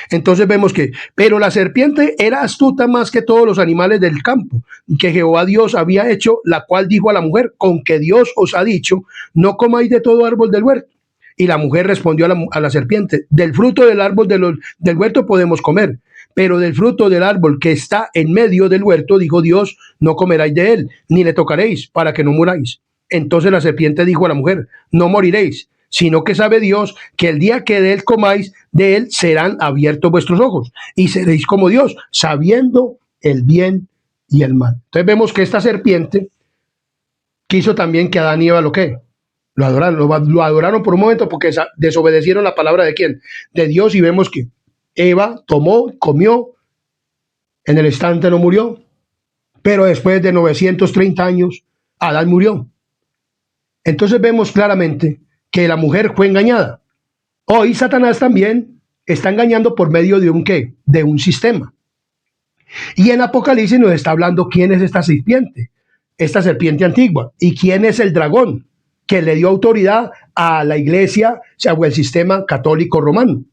Entonces vemos que, pero la serpiente era astuta más que todos los animales del campo, que Jehová Dios había hecho, la cual dijo a la mujer, con que Dios os ha dicho, no comáis de todo árbol del huerto. Y la mujer respondió a la serpiente, del fruto del árbol del huerto podemos comer, pero del fruto del árbol que está en medio del huerto, dijo Dios, no comeráis de él, ni le tocaréis, para que no muráis. Entonces la serpiente dijo a la mujer, no moriréis, sino que sabe Dios que el día que de él comáis, de él serán abiertos vuestros ojos, y seréis como Dios, sabiendo el bien y el mal. Entonces vemos que esta serpiente quiso también que Adán y Eva lo que lo adoraron por un momento porque desobedecieron la palabra de quién, de Dios, y vemos que Eva tomó, comió, en el instante no murió, pero después de 930 años, Adán murió. Entonces vemos claramente que la mujer fue engañada. Hoy Satanás también está engañando por medio de un ¿qué? De un sistema. Y en Apocalipsis nos está hablando quién es esta serpiente antigua, y quién es el dragón que le dio autoridad a la iglesia o el sistema católico romano.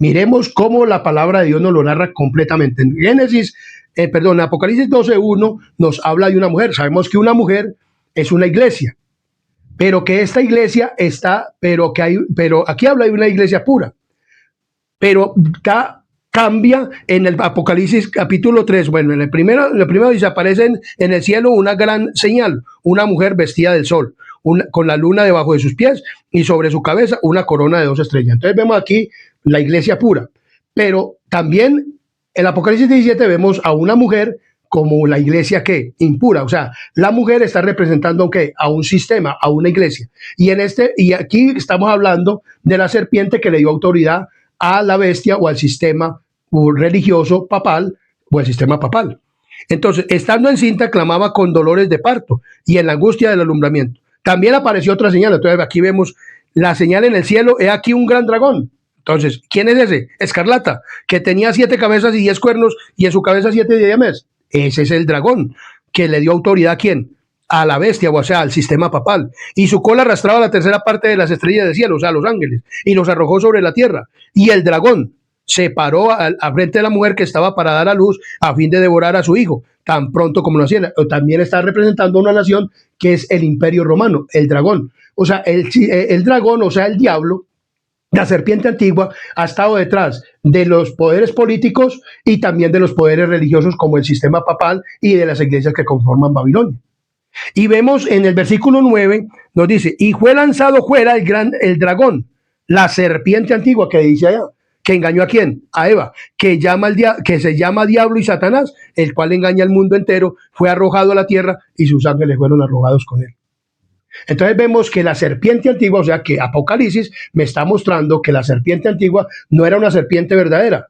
Miremos cómo la palabra de Dios nos lo narra completamente. En Apocalipsis 12:1 nos habla de una mujer. Sabemos que una mujer es una iglesia, pero que esta iglesia pero aquí habla de una iglesia pura, pero cambia en el Apocalipsis capítulo 3. Bueno, en el primero dice, aparece en el cielo una gran señal, una mujer vestida del sol, con la luna debajo de sus pies y sobre su cabeza una corona de 2 estrellas. Entonces vemos aquí la iglesia pura, pero también en Apocalipsis 17 vemos a una mujer como la iglesia que impura, o sea, la mujer está representando a un sistema, a una iglesia. Y aquí estamos hablando de la serpiente que le dio autoridad a la bestia o al sistema religioso papal o el sistema papal. Entonces, estando encinta, clamaba con dolores de parto y en la angustia del alumbramiento. También apareció otra señal. Entonces, aquí vemos la señal en el cielo. He aquí un gran dragón. Entonces, ¿quién es ese? Escarlata, que tenía 7 cabezas y 10 cuernos y en su cabeza 7 diademas. Ese es el dragón que le dio autoridad ¿a quién? A la bestia, o sea, al sistema papal. Y su cola arrastraba la tercera parte de las estrellas del cielo, o sea, los ángeles, y los arrojó sobre la tierra. Y el dragón se paró a frente de la mujer que estaba para dar a luz a fin de devorar a su hijo, tan pronto como lo hacía. También está representando una nación que es el Imperio Romano, el dragón. O sea, el dragón, o sea, el diablo, la serpiente antigua, ha estado detrás de los poderes políticos y también de los poderes religiosos como el sistema papal y de las iglesias que conforman Babilonia. Y vemos en el versículo 9, nos dice, y fue lanzado fuera el dragón, la serpiente antigua que dice allá, que engañó ¿a quién? A Eva, que se llama Diablo y Satanás, el cual engaña al mundo entero, fue arrojado a la tierra y sus ángeles fueron arrojados con él. Entonces vemos que la serpiente antigua, o sea que Apocalipsis me está mostrando que la serpiente antigua no era una serpiente verdadera,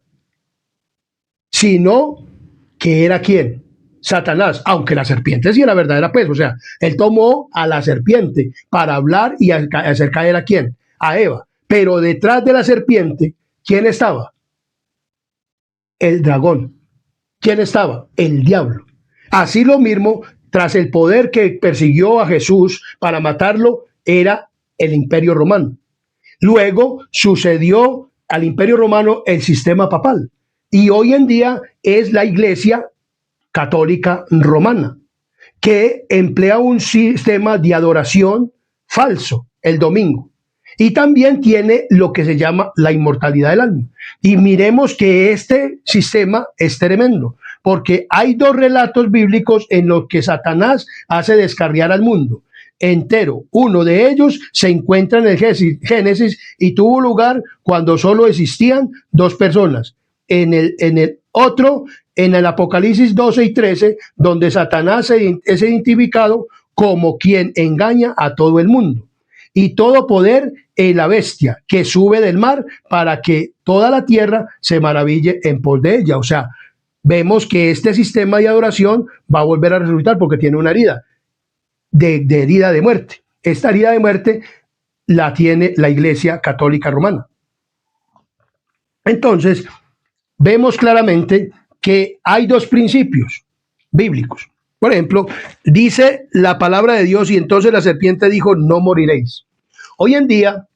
sino que era ¿quién? Satanás, aunque la serpiente sí era verdadera, pues, o sea, él tomó a la serpiente para hablar y hacer caer ¿a quién? A Eva. Pero detrás de la serpiente, ¿quién estaba? El dragón. ¿Quién estaba? El diablo. Así lo mismo, tras el poder que persiguió a Jesús para matarlo, era el Imperio Romano. Luego sucedió al Imperio Romano el sistema papal. Y hoy en día es la Iglesia Católica Romana, que emplea un sistema de adoración falso el domingo. Y también tiene lo que se llama la inmortalidad del alma. Y miremos que este sistema es tremendo, porque hay 2 relatos bíblicos en los que Satanás hace descarriar al mundo entero. Uno de ellos se encuentra en el Génesis y tuvo lugar cuando solo existían 2 personas. En el otro, en el Apocalipsis 12 y 13, donde Satanás es identificado como quien engaña a todo el mundo. Y todo poder en la bestia que sube del mar para que toda la tierra se maraville en pos de ella. O sea, vemos que este sistema de adoración va a volver a resultar porque tiene una herida de herida de muerte. Esta herida de muerte la tiene la Iglesia Católica Romana. Entonces, vemos claramente que hay 2 principios bíblicos. Por ejemplo, dice la palabra de Dios, y entonces la serpiente dijo, no moriréis. Hoy en día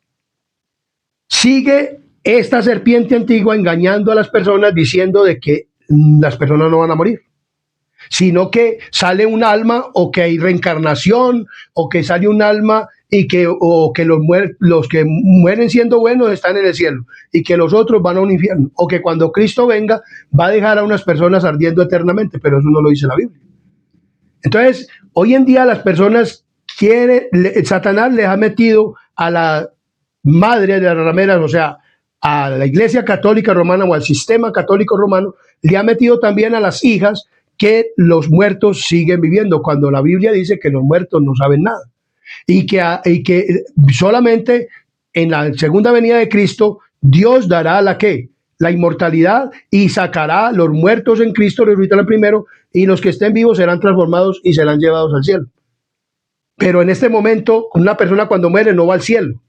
sigue esta serpiente antigua engañando a las personas diciendo de que las personas no van a morir, sino que sale un alma, o que hay reencarnación, o que sale un alma y que los que mueren siendo buenos están en el cielo y que los otros van a un infierno, o que cuando Cristo venga va a dejar a unas personas ardiendo eternamente, pero eso no lo dice la Biblia. Entonces, hoy en día las personas Satanás les ha metido a la madre de las rameras, o sea, a la Iglesia Católica Romana o al sistema católico romano, le ha metido también a las hijas que los muertos siguen viviendo, cuando la Biblia dice que los muertos no saben nada. Y que solamente en la segunda venida de Cristo, Dios dará la inmortalidad y sacará los muertos en Cristo, resucitarán primero, y los que estén vivos serán transformados y serán llevados al cielo. Pero en este momento, una persona cuando muere no va al cielo,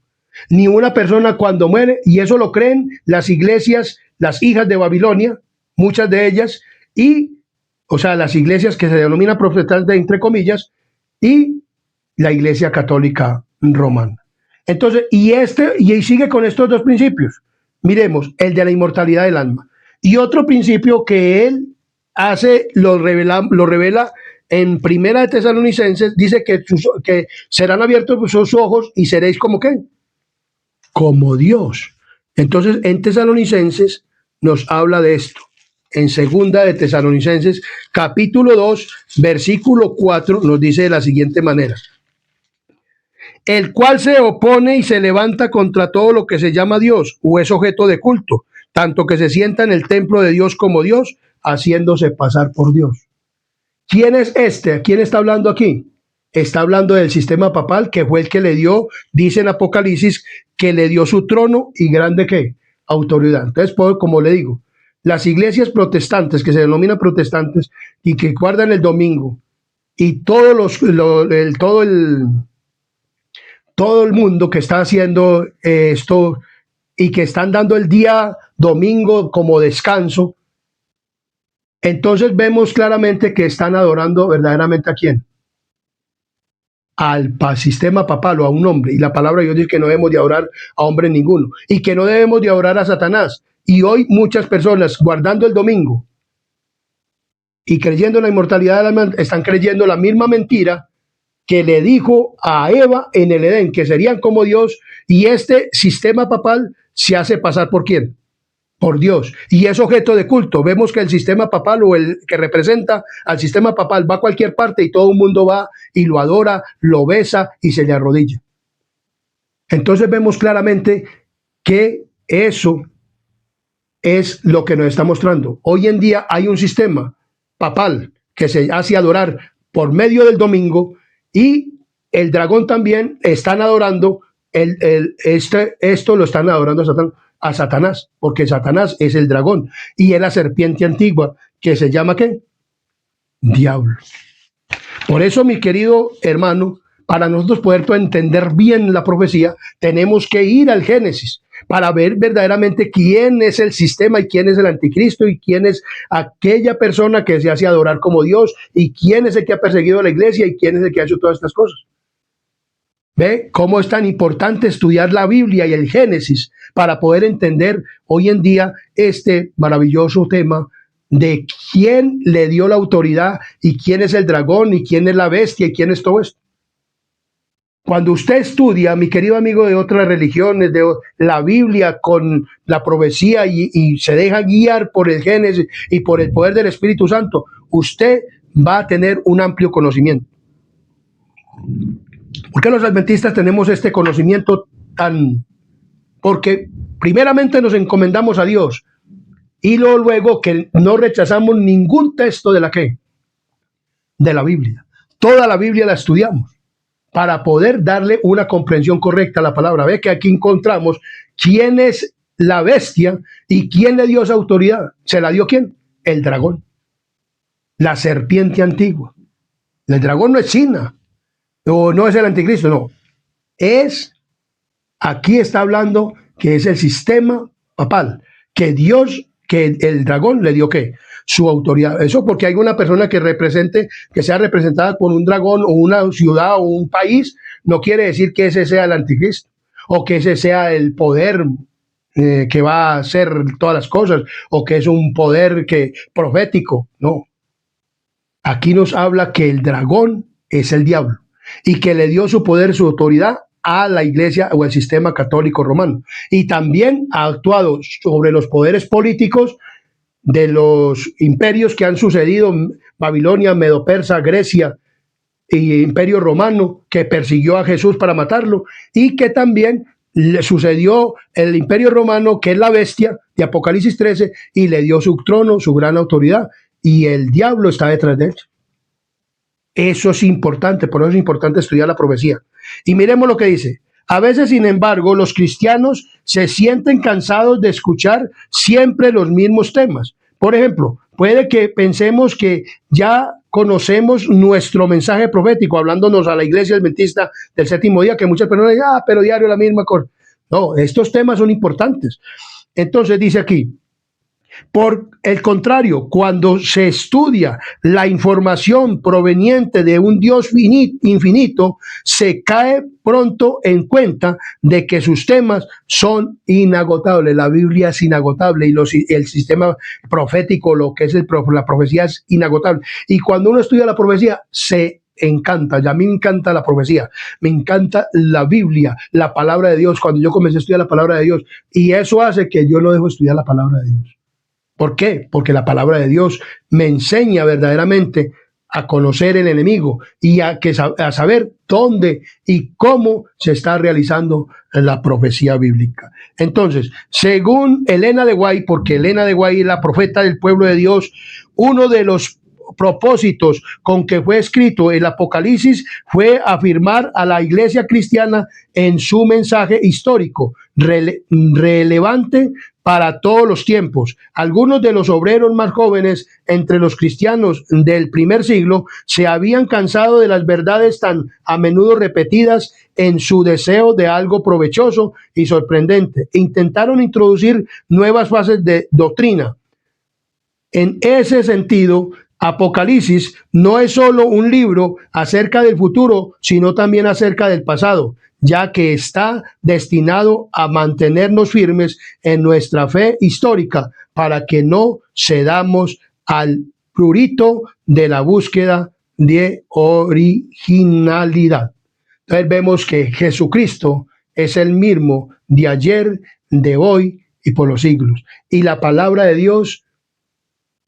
ni una persona cuando muere, y eso lo creen las iglesias, las hijas de Babilonia, muchas de ellas, o sea, las iglesias que se denominan protestantes, entre comillas, y la Iglesia Católica Romana. Entonces, y sigue con estos 2 principios. Miremos, el de la inmortalidad del alma. Y otro principio que él hace, lo revela en Primera de Tesalonicenses, dice que serán abiertos sus ojos y seréis como qué, como Dios. Entonces, en Tesalonicenses nos habla de esto. En Segunda de Tesalonicenses, capítulo 2, versículo 4, nos dice de la siguiente manera: el cual se opone y se levanta contra todo lo que se llama Dios o es objeto de culto, tanto que se sienta en el templo de Dios como Dios, haciéndose pasar por Dios. ¿Quién es este? ¿A quién está hablando aquí? Está hablando del sistema papal, que fue el que le dio, dice en Apocalipsis, que le dio su trono y grande ¿qué? Autoridad. Entonces, como le digo, las iglesias protestantes, que se denominan protestantes y que guardan el domingo, y todo el mundo que está haciendo esto y que están dando el día domingo como descanso, entonces vemos claramente que están adorando verdaderamente ¿a quién? Al sistema papal o a un hombre. Y la palabra de Dios dice que no debemos de adorar a hombre ninguno y que no debemos de adorar a Satanás. Y hoy muchas personas guardando el domingo y creyendo en la inmortalidad del alma están creyendo la misma mentira que le dijo a Eva en el Edén, que serían como Dios, y este sistema papal se hace pasar ¿por quién? Por Dios, y es objeto de culto. Vemos que el sistema papal o el que representa al sistema papal va a cualquier parte y todo el mundo va y lo adora, lo besa y se le arrodilla. Entonces vemos claramente que eso es lo que nos está mostrando. Hoy en día hay un sistema papal que se hace adorar por medio del domingo, y el dragón también están adorando, esto lo están adorando a Satanás, porque Satanás es el dragón y es la serpiente antigua que se llama ¿qué? Diablo. Por eso, mi querido hermano, para nosotros poder entender bien la profecía, tenemos que ir al Génesis para ver verdaderamente quién es el sistema y quién es el anticristo y quién es aquella persona que se hace adorar como Dios y quién es el que ha perseguido a la iglesia y quién es el que ha hecho todas estas cosas. ¿Ve cómo es tan importante estudiar la Biblia y el Génesis para poder entender hoy en día este maravilloso tema de quién le dio la autoridad y quién es el dragón y quién es la bestia y quién es todo esto? Cuando usted estudia, mi querido amigo, de otras religiones, de la Biblia con la profecía y se deja guiar por el Génesis y por el poder del Espíritu Santo, usted va a tener un amplio conocimiento. ¿Por qué los adventistas tenemos este conocimiento tan? Porque primeramente nos encomendamos a Dios y luego que no rechazamos ningún texto de la ¿qué? De la Biblia. Toda la Biblia la estudiamos para poder darle una comprensión correcta a la palabra. Ve que aquí encontramos quién es la bestia y quién le dio esa autoridad. ¿Se la dio quién? El dragón, la serpiente antigua. El dragón no es China, o no es el anticristo, no. Aquí está hablando que es el sistema papal, que Dios, que el dragón le dio ¿qué? Su autoridad. Eso porque hay una persona que sea representada por un dragón o una ciudad o un país, no quiere decir que ese sea el anticristo o que ese sea el poder que va a hacer todas las cosas o que es un poder profético. No. Aquí nos habla que el dragón es el diablo y que le dio su poder, su autoridad a la iglesia o el sistema católico romano. Y también ha actuado sobre los poderes políticos de los imperios que han sucedido, Babilonia, Medo-Persa, Grecia y Imperio Romano, que persiguió a Jesús para matarlo, y que también le sucedió el Imperio Romano, que es la bestia de Apocalipsis 13, y le dio su trono, su gran autoridad, y el diablo está detrás de él. Eso es importante, por eso es importante estudiar la profecía. Y miremos lo que dice. A veces, sin embargo, los cristianos se sienten cansados de escuchar siempre los mismos temas. Por ejemplo, puede que pensemos que ya conocemos nuestro mensaje profético, hablándonos a la iglesia adventista del séptimo día, que muchas personas dicen, pero diario la misma cosa. No, estos temas son importantes. Entonces dice aquí, Por el contrario, cuando se estudia la información proveniente de un Dios infinito, se cae pronto en cuenta de que sus temas son inagotables. La Biblia es inagotable y el sistema profético, lo que es la profecía, es inagotable. Y cuando uno estudia la profecía, se encanta. Y a mí me encanta la profecía, me encanta la Biblia, la palabra de Dios. Cuando yo comencé a estudiar la palabra de Dios, y eso hace que yo no dejo de estudiar la palabra de Dios. ¿Por qué? Porque la palabra de Dios me enseña verdaderamente a conocer el enemigo y a saber dónde y cómo se está realizando la profecía bíblica. Entonces, según Elena de White, porque Elena de White es la profeta del pueblo de Dios, uno de los propósitos con que fue escrito el Apocalipsis fue afirmar a la iglesia cristiana en su mensaje histórico, relevante para todos los tiempos. Algunos de los obreros más jóvenes entre los cristianos del primer siglo se habían cansado de las verdades tan a menudo repetidas en su deseo de algo provechoso y sorprendente. Intentaron introducir nuevas fases de doctrina. En ese sentido, Apocalipsis no es solo un libro acerca del futuro, sino también acerca del pasado, ya que está destinado a mantenernos firmes en nuestra fe histórica para que no cedamos al prurito de la búsqueda de originalidad. Entonces vemos que Jesucristo es el mismo de ayer, de hoy y por los siglos. Y la palabra de Dios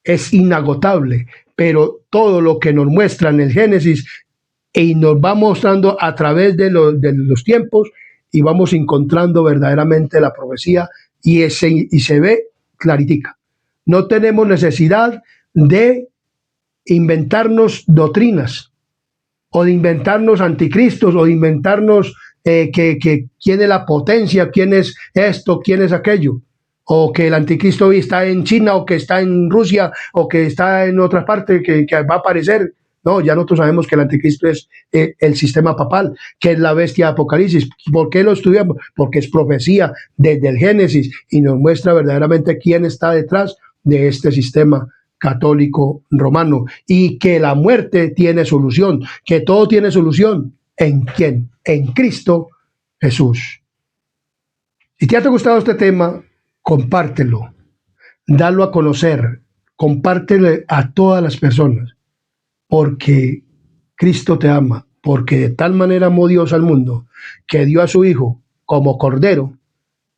es inagotable, pero todo lo que nos muestra en el Génesis y nos va mostrando a través de los tiempos y vamos encontrando verdaderamente la profecía y se ve claritica. No tenemos necesidad de inventarnos doctrinas o de inventarnos anticristos o de inventarnos que quién es la potencia, quién es esto, quién es aquello, o que el anticristo está en China o que está en Rusia o que está en otra parte que va a aparecer. No, ya nosotros sabemos que el anticristo es el sistema papal, que es la bestia de Apocalipsis. ¿Por qué lo estudiamos? Porque es profecía desde el Génesis y nos muestra verdaderamente quién está detrás de este sistema católico romano y que la muerte tiene solución, que todo tiene solución. ¿En quién? En Cristo Jesús. Si te ha gustado este tema, compártelo, dalo a conocer, compártelo a todas las personas, porque Cristo te ama, porque de tal manera amó Dios al mundo, que dio a su Hijo como Cordero,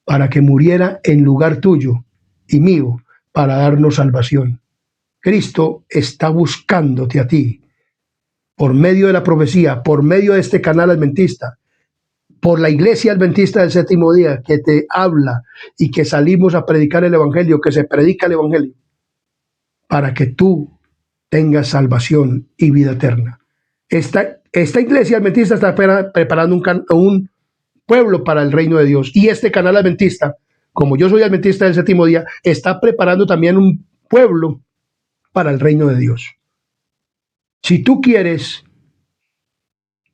para que muriera en lugar tuyo y mío, para darnos salvación. Cristo está buscándote a ti, por medio de la profecía, por medio de este canal adventista, por la iglesia adventista del séptimo día, que te habla y que salimos a predicar el evangelio, que se predica el evangelio, para que tú tengas salvación y vida eterna. Esta iglesia adventista está preparando un pueblo para el reino de Dios, y este canal adventista, como yo soy adventista del séptimo día, está preparando también un pueblo para el reino de Dios. Si tú quieres,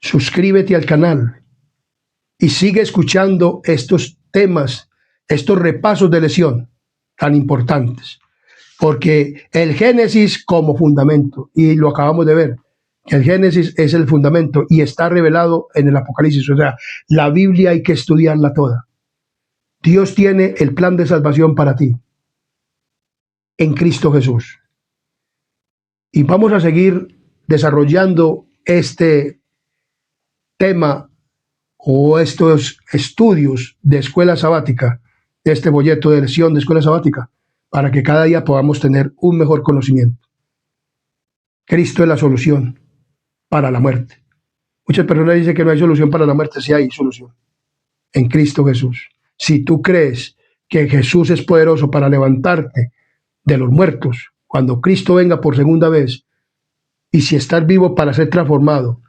suscríbete al canal y sigue escuchando estos temas, estos repasos de lección tan importantes, porque el Génesis como fundamento, y lo acabamos de ver, que el Génesis es el fundamento y está revelado en el Apocalipsis. O sea, la Biblia hay que estudiarla toda. Dios tiene el plan de salvación para ti en Cristo Jesús. Y vamos a seguir desarrollando este tema o estos estudios de escuela sabática, este folleto de lección de escuela sabática, para que cada día podamos tener un mejor conocimiento. Cristo es la solución para la muerte. Muchas personas dicen que no hay solución para la muerte. Sí hay solución en Cristo Jesús. Si tú crees que Jesús es poderoso para levantarte de los muertos cuando Cristo venga por segunda vez, y si estás vivo para ser transformado,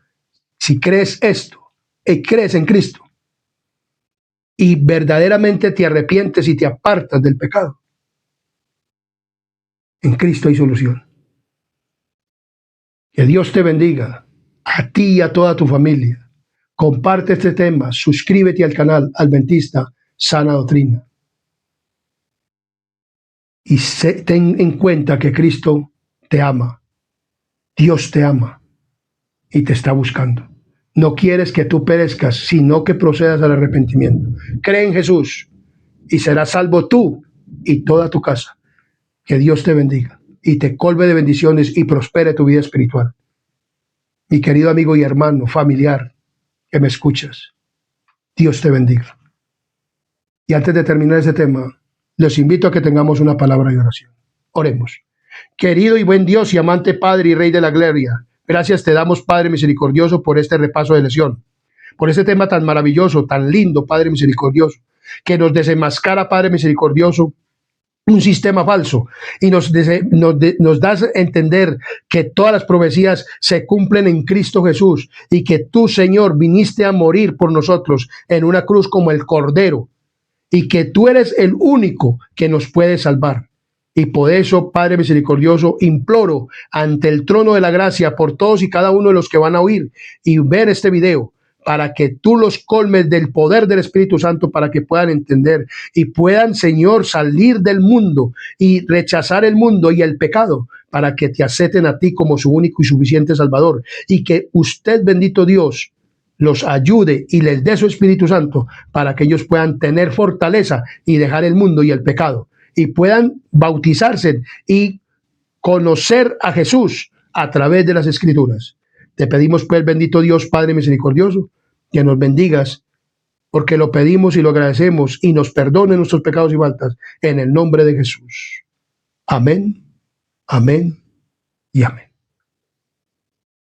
si crees esto y crees en Cristo y verdaderamente te arrepientes y te apartas del pecado, en Cristo hay solución. Que Dios te bendiga, a ti y a toda tu familia. Comparte este tema, suscríbete al canal Adventista Sana Doctrina. y ten en cuenta que Cristo te ama, Dios te ama y te está buscando. No quieres que tú perezcas, sino que procedas al arrepentimiento. Cree en Jesús y serás salvo tú y toda tu casa. Que Dios te bendiga y te colme de bendiciones y prospere tu vida espiritual. Mi querido amigo y hermano, familiar, que me escuchas, Dios te bendiga. Y antes de terminar este tema, les invito a que tengamos una palabra de oración. Oremos. Querido y buen Dios y amante Padre y Rey de la gloria, gracias te damos, Padre misericordioso, por este repaso de lección, por este tema tan maravilloso, tan lindo, Padre misericordioso, que nos desenmascara, Padre misericordioso, un sistema falso y nos das a entender que todas las profecías se cumplen en Cristo Jesús y que tú, Señor, viniste a morir por nosotros en una cruz como el Cordero y que tú eres el único que nos puede salvar. Y por eso, Padre misericordioso, imploro ante el trono de la gracia por todos y cada uno de los que van a oír y ver este video, para que tú los colmes del poder del Espíritu Santo, para que puedan entender y puedan, Señor, salir del mundo y rechazar el mundo y el pecado, para que te acepten a ti como su único y suficiente Salvador. Y que usted, bendito Dios, los ayude y les dé su Espíritu Santo para que ellos puedan tener fortaleza y dejar el mundo y el pecado y puedan bautizarse y conocer a Jesús a través de las Escrituras. Te pedimos, pues, bendito Dios, Padre misericordioso, que nos bendigas, porque lo pedimos y lo agradecemos y nos perdone nuestros pecados y faltas en el nombre de Jesús. Amén, amén y amén.